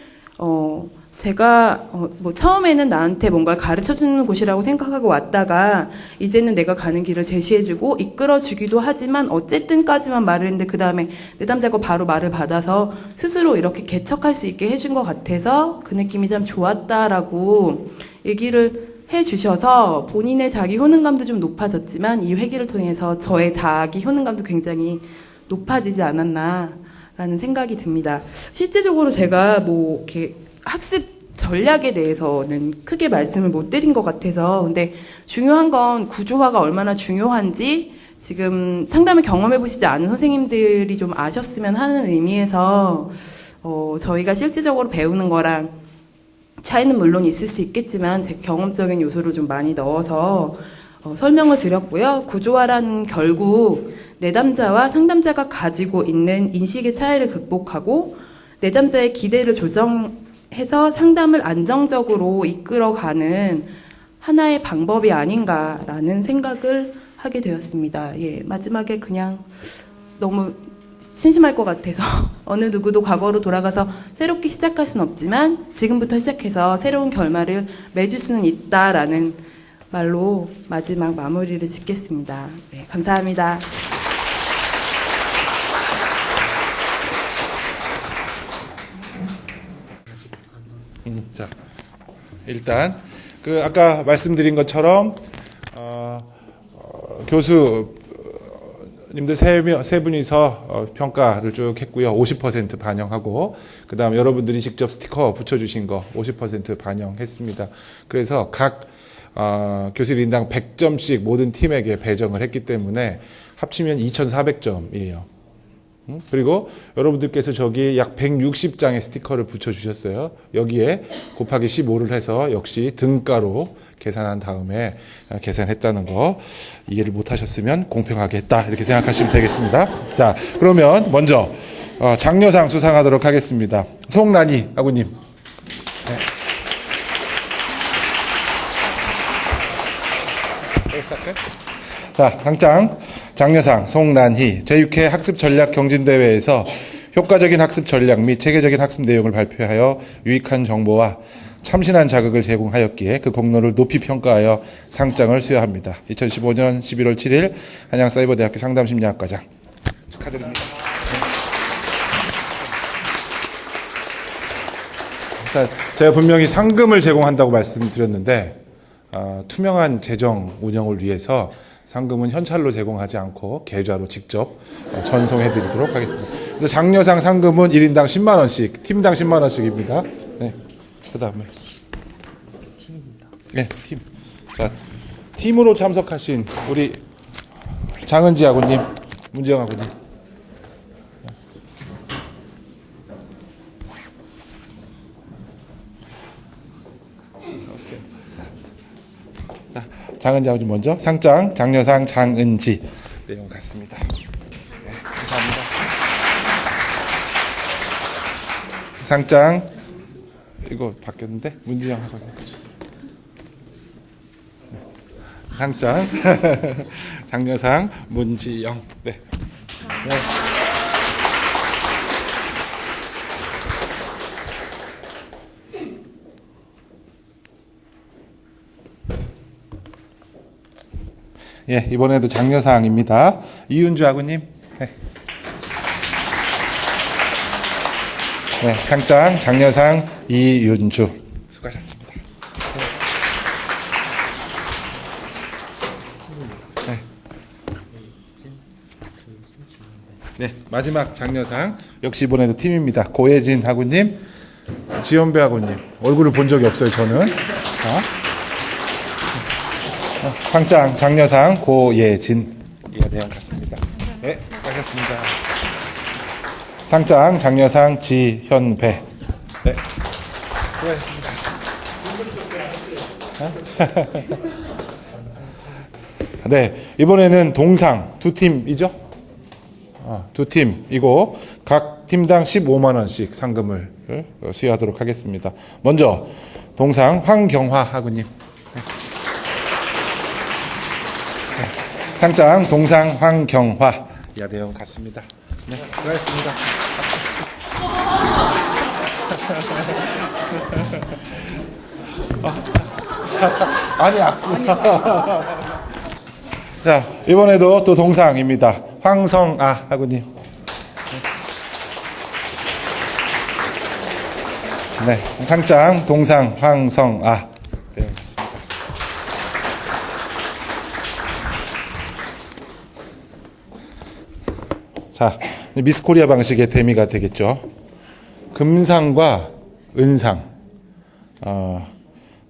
제가 뭐 처음에는 나한테 뭔가를 가르쳐주는 곳이라고 생각하고 왔다가 이제는 내가 가는 길을 제시해주고 이끌어주기도 하지만 어쨌든까지만 말을 했는데 그 다음에 내담자가 바로 말을 받아서 스스로 이렇게 개척할 수 있게 해준 것 같아서 그 느낌이 참 좋았다라고 얘기를 해주셔서 본인의 자기 효능감도 좀 높아졌지만 이 회기를 통해서 저의 자기 효능감도 굉장히 높아지지 않았나라는 생각이 듭니다. 실제적으로 제가 뭐 이렇게 학습 전략에 대해서는 크게 말씀을 못 드린 것 같아서 근데 중요한 건 구조화가 얼마나 중요한지 지금 상담을 경험해 보시지 않은 선생님들이 좀 아셨으면 하는 의미에서 저희가 실질적으로 배우는 거랑 차이는 물론 있을 수 있겠지만 제 경험적인 요소를 좀 많이 넣어서 설명을 드렸고요. 구조화란 결국 내담자와 상담자가 가지고 있는 인식의 차이를 극복하고 내담자의 기대를 조정해서 상담을 안정적으로 이끌어가는 하나의 방법이 아닌가라는 생각을 하게 되었습니다. 예, 마지막에 그냥 너무 심심할 것 같아서 어느 누구도 과거로 돌아가서 새롭게 시작할 수는 없지만 지금부터 시작해서 새로운 결말을 맺을 수는 있다라는 말로 마지막 마무리를 짓겠습니다. 네, 감사합니다. 자, 일단 그 아까 말씀드린 것처럼 교수님들 세 분이서 평가를 쭉 했고요. 50% 반영하고 그다음 여러분들이 직접 스티커 붙여주신 거 50% 반영했습니다. 그래서 각 교실 인당 100점씩 모든 팀에게 배정을 했기 때문에 합치면 2,400점이에요. 그리고 여러분들께서 저기 약 160장의 스티커를 붙여주셨어요. 여기에 곱하기 15를 해서 역시 등가로 계산한 다음에 계산했다는 거 이해를 못하셨으면 공평하게 했다 이렇게 생각하시면 되겠습니다. 자, 그러면 먼저 장려상 수상하도록 하겠습니다. 송란희 아구님. 네. 자, 당장 장려상 송란희 제6회 학습전략 경진대회에서 효과적인 학습 전략 및 체계적인 학습 내용을 발표하여 유익한 정보와 참신한 자극을 제공하였기에 그 공로를 높이 평가하여 상장을 수여합니다. 2015년 11월 7일 한양사이버대학교 상담심리학과장 축하드립니다. 자, 제가 분명히 상금을 제공한다고 말씀드렸는데 투명한 재정 운영을 위해서 상금은 현찰로 제공하지 않고 계좌로 직접 전송해 드리도록 하겠습니다. 그래서 장려상 상금은 1인당 10만 원씩, 팀당 10만 원씩입니다. 네. 그다음에 네, 팀. 자, 팀으로 참석하신 우리 장은지 아구님, 문지영 아구님. 장은지 아버지 먼저 상장 장려상 장은지 내용 같습니다. 네, 감사합니다. 상장 이거 바뀌었는데 문지영 하고 해주세요. 네. 상장 장려상 문지영. 네. 네. 예, 이번에도 장려상입니다. 이윤주 아구님. 네. 네, 상장 장려상 이윤주. 수고하셨습니다. 네. 네, 마지막 장려상 역시 이번에도 팀입니다. 고혜진 아구님, 지연배 아구님. 얼굴을 본 적이 없어요, 저는. 자. 상장 장려상 고예진 이가 대형 같습니다. 네, 수고하셨습니다. 상장 장려상 지현배. 네, 수고하셨습니다. 네, 이번에는 동상 두 팀이죠? 두 팀이고 각 팀당 15만 원씩 상금을 수여하도록 하겠습니다. 먼저 동상 황경화 학우님. 상장 동상 황경화 이하 내용 같습니다. 네, 수고하셨습니다. 아니, 악수. 자, 이번에도 또 동상입니다. 황성아 학우님. 네, 상장 동상 황성아. 네, 맞습니다. 자, 미스 코리아 방식의 대미가 되겠죠. 금상과 은상,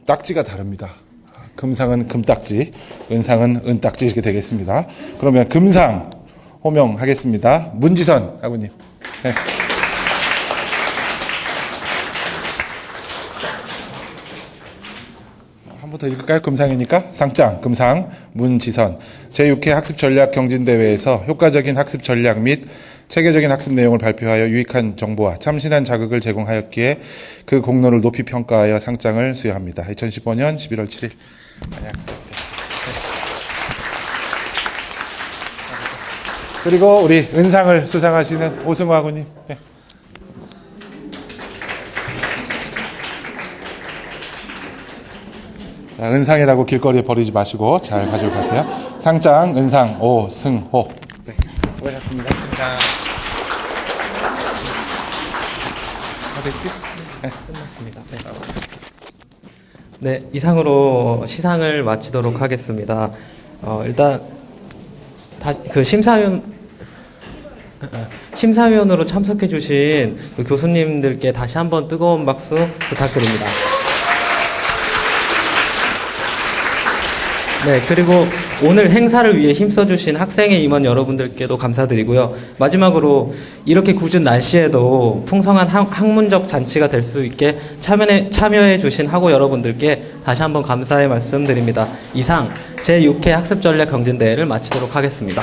딱지가 다릅니다. 금상은 금딱지, 은상은 은딱지 이렇게 되겠습니다. 그러면 금상 호명하겠습니다. 문지선 아버님. 네. 한 번 더 읽을까요? 금상이니까 상장, 금상, 문지선. 제6회 학습전략경진대회에서 효과적인 학습 전략 및 체계적인 학습 내용을 발표하여 유익한 정보와 참신한 자극을 제공하였기에 그 공로를 높이 평가하여 상장을 수여합니다. 2015년 11월 7일. 그리고 우리 은상을 수상하시는 오승호 학우님. 네. 자, 은상이라고 길거리에 버리지 마시고 잘 가지고 가세요. 상장 은상 오승호. 네, 수고하셨습니다. 됐지? 네, 끝났습니다. 네, 이상으로 시상을 마치도록 하겠습니다. 일단 그 심사위원으로 참석해주신 그 교수님들께 다시 한번 뜨거운 박수 부탁드립니다. 네, 그리고 오늘 행사를 위해 힘써주신 학생회 임원 여러분들께도 감사드리고요. 마지막으로 이렇게 궂은 날씨에도 풍성한 학문적 잔치가 될 수 있게 참여해주신 학우 여러분들께 다시 한번 감사의 말씀드립니다. 이상 제6회 학습전략경진대회를 마치도록 하겠습니다.